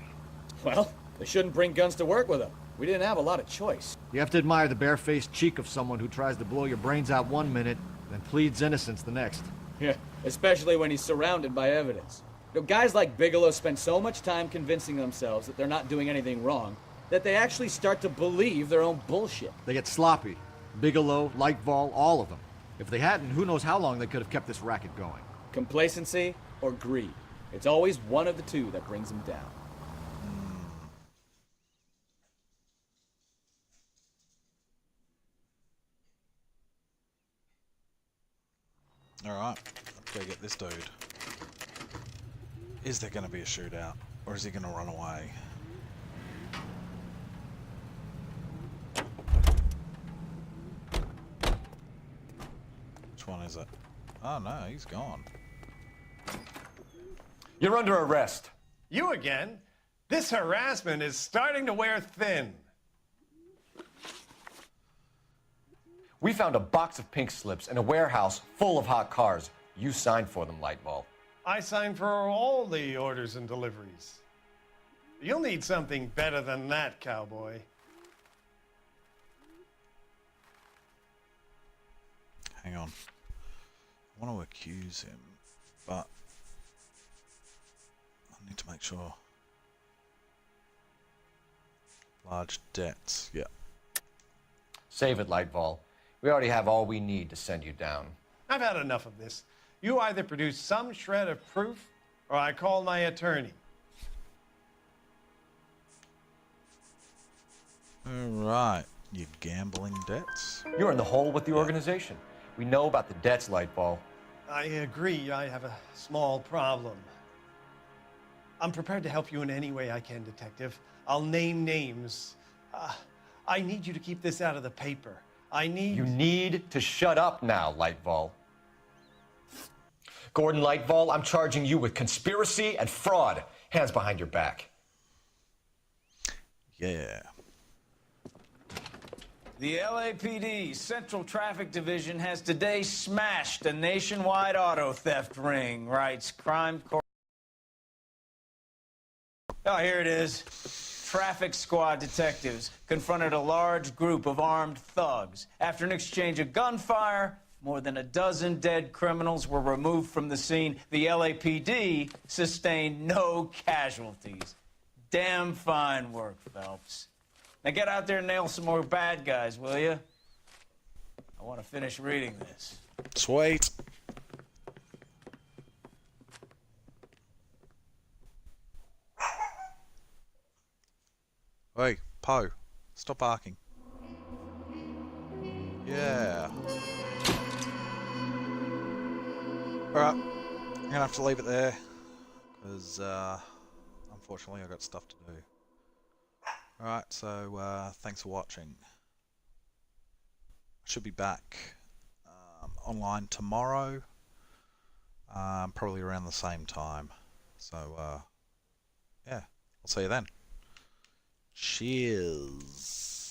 Well, they shouldn't bring guns to work with them. We didn't have a lot of choice. You have to admire the barefaced cheek of someone who tries to blow your brains out one minute then pleads innocence the next. Yeah, especially when he's surrounded by evidence. You know, guys like Bigelow spend so much time convincing themselves that they're not doing anything wrong that they actually start to believe their own bullshit. They get sloppy. Bigelow, Lightval, all of them. If they hadn't, who knows how long they could have kept this racket going. Complacency or greed. It's always one of the two that brings them down. Alright, let's go get this dude. Is there going to be a shootout? Or is he going to run away? Which one is it? Oh no, he's gone. You're under arrest. You again? This harassment is starting to wear thin. We found a box of pink slips in a warehouse full of hot cars. You signed for them, Lightball. I signed for all the orders and deliveries. You'll need something better than that, cowboy. Hang on. I want to accuse him, but I need to make sure. Large debts, yeah. Save it, Lightball. We already have all we need to send you down. I've had enough of this. You either produce some shred of proof, or I call my attorney. Alright, you gambling debts? You're in the hole with the organization. We know about the debts, Lightball. I agree, I have a small problem. I'm prepared to help you in any way I can, Detective. I'll name names. I need you to keep this out of the paper. You need to shut up now, Lightball. Gordon Lightball, I'm charging you with conspiracy and fraud. Hands behind your back. Yeah. The LAPD Central Traffic Division has today smashed a nationwide auto theft ring, writes Crime Corp. Oh, here it is. Traffic squad detectives confronted a large group of armed thugs. After an exchange of gunfire, more than a dozen dead criminals were removed from the scene. The LAPD sustained no casualties. Damn fine work, Phelps. Now get out there and nail some more bad guys, will you? I want to finish reading this. Sweet. Hey, Poe, stop barking. Yeah. Alright, I'm gonna have to leave it there, because unfortunately I've got stuff to do. Alright, so thanks for watching. I should be back online tomorrow, probably around the same time. So, yeah, I'll see you then. Cheers.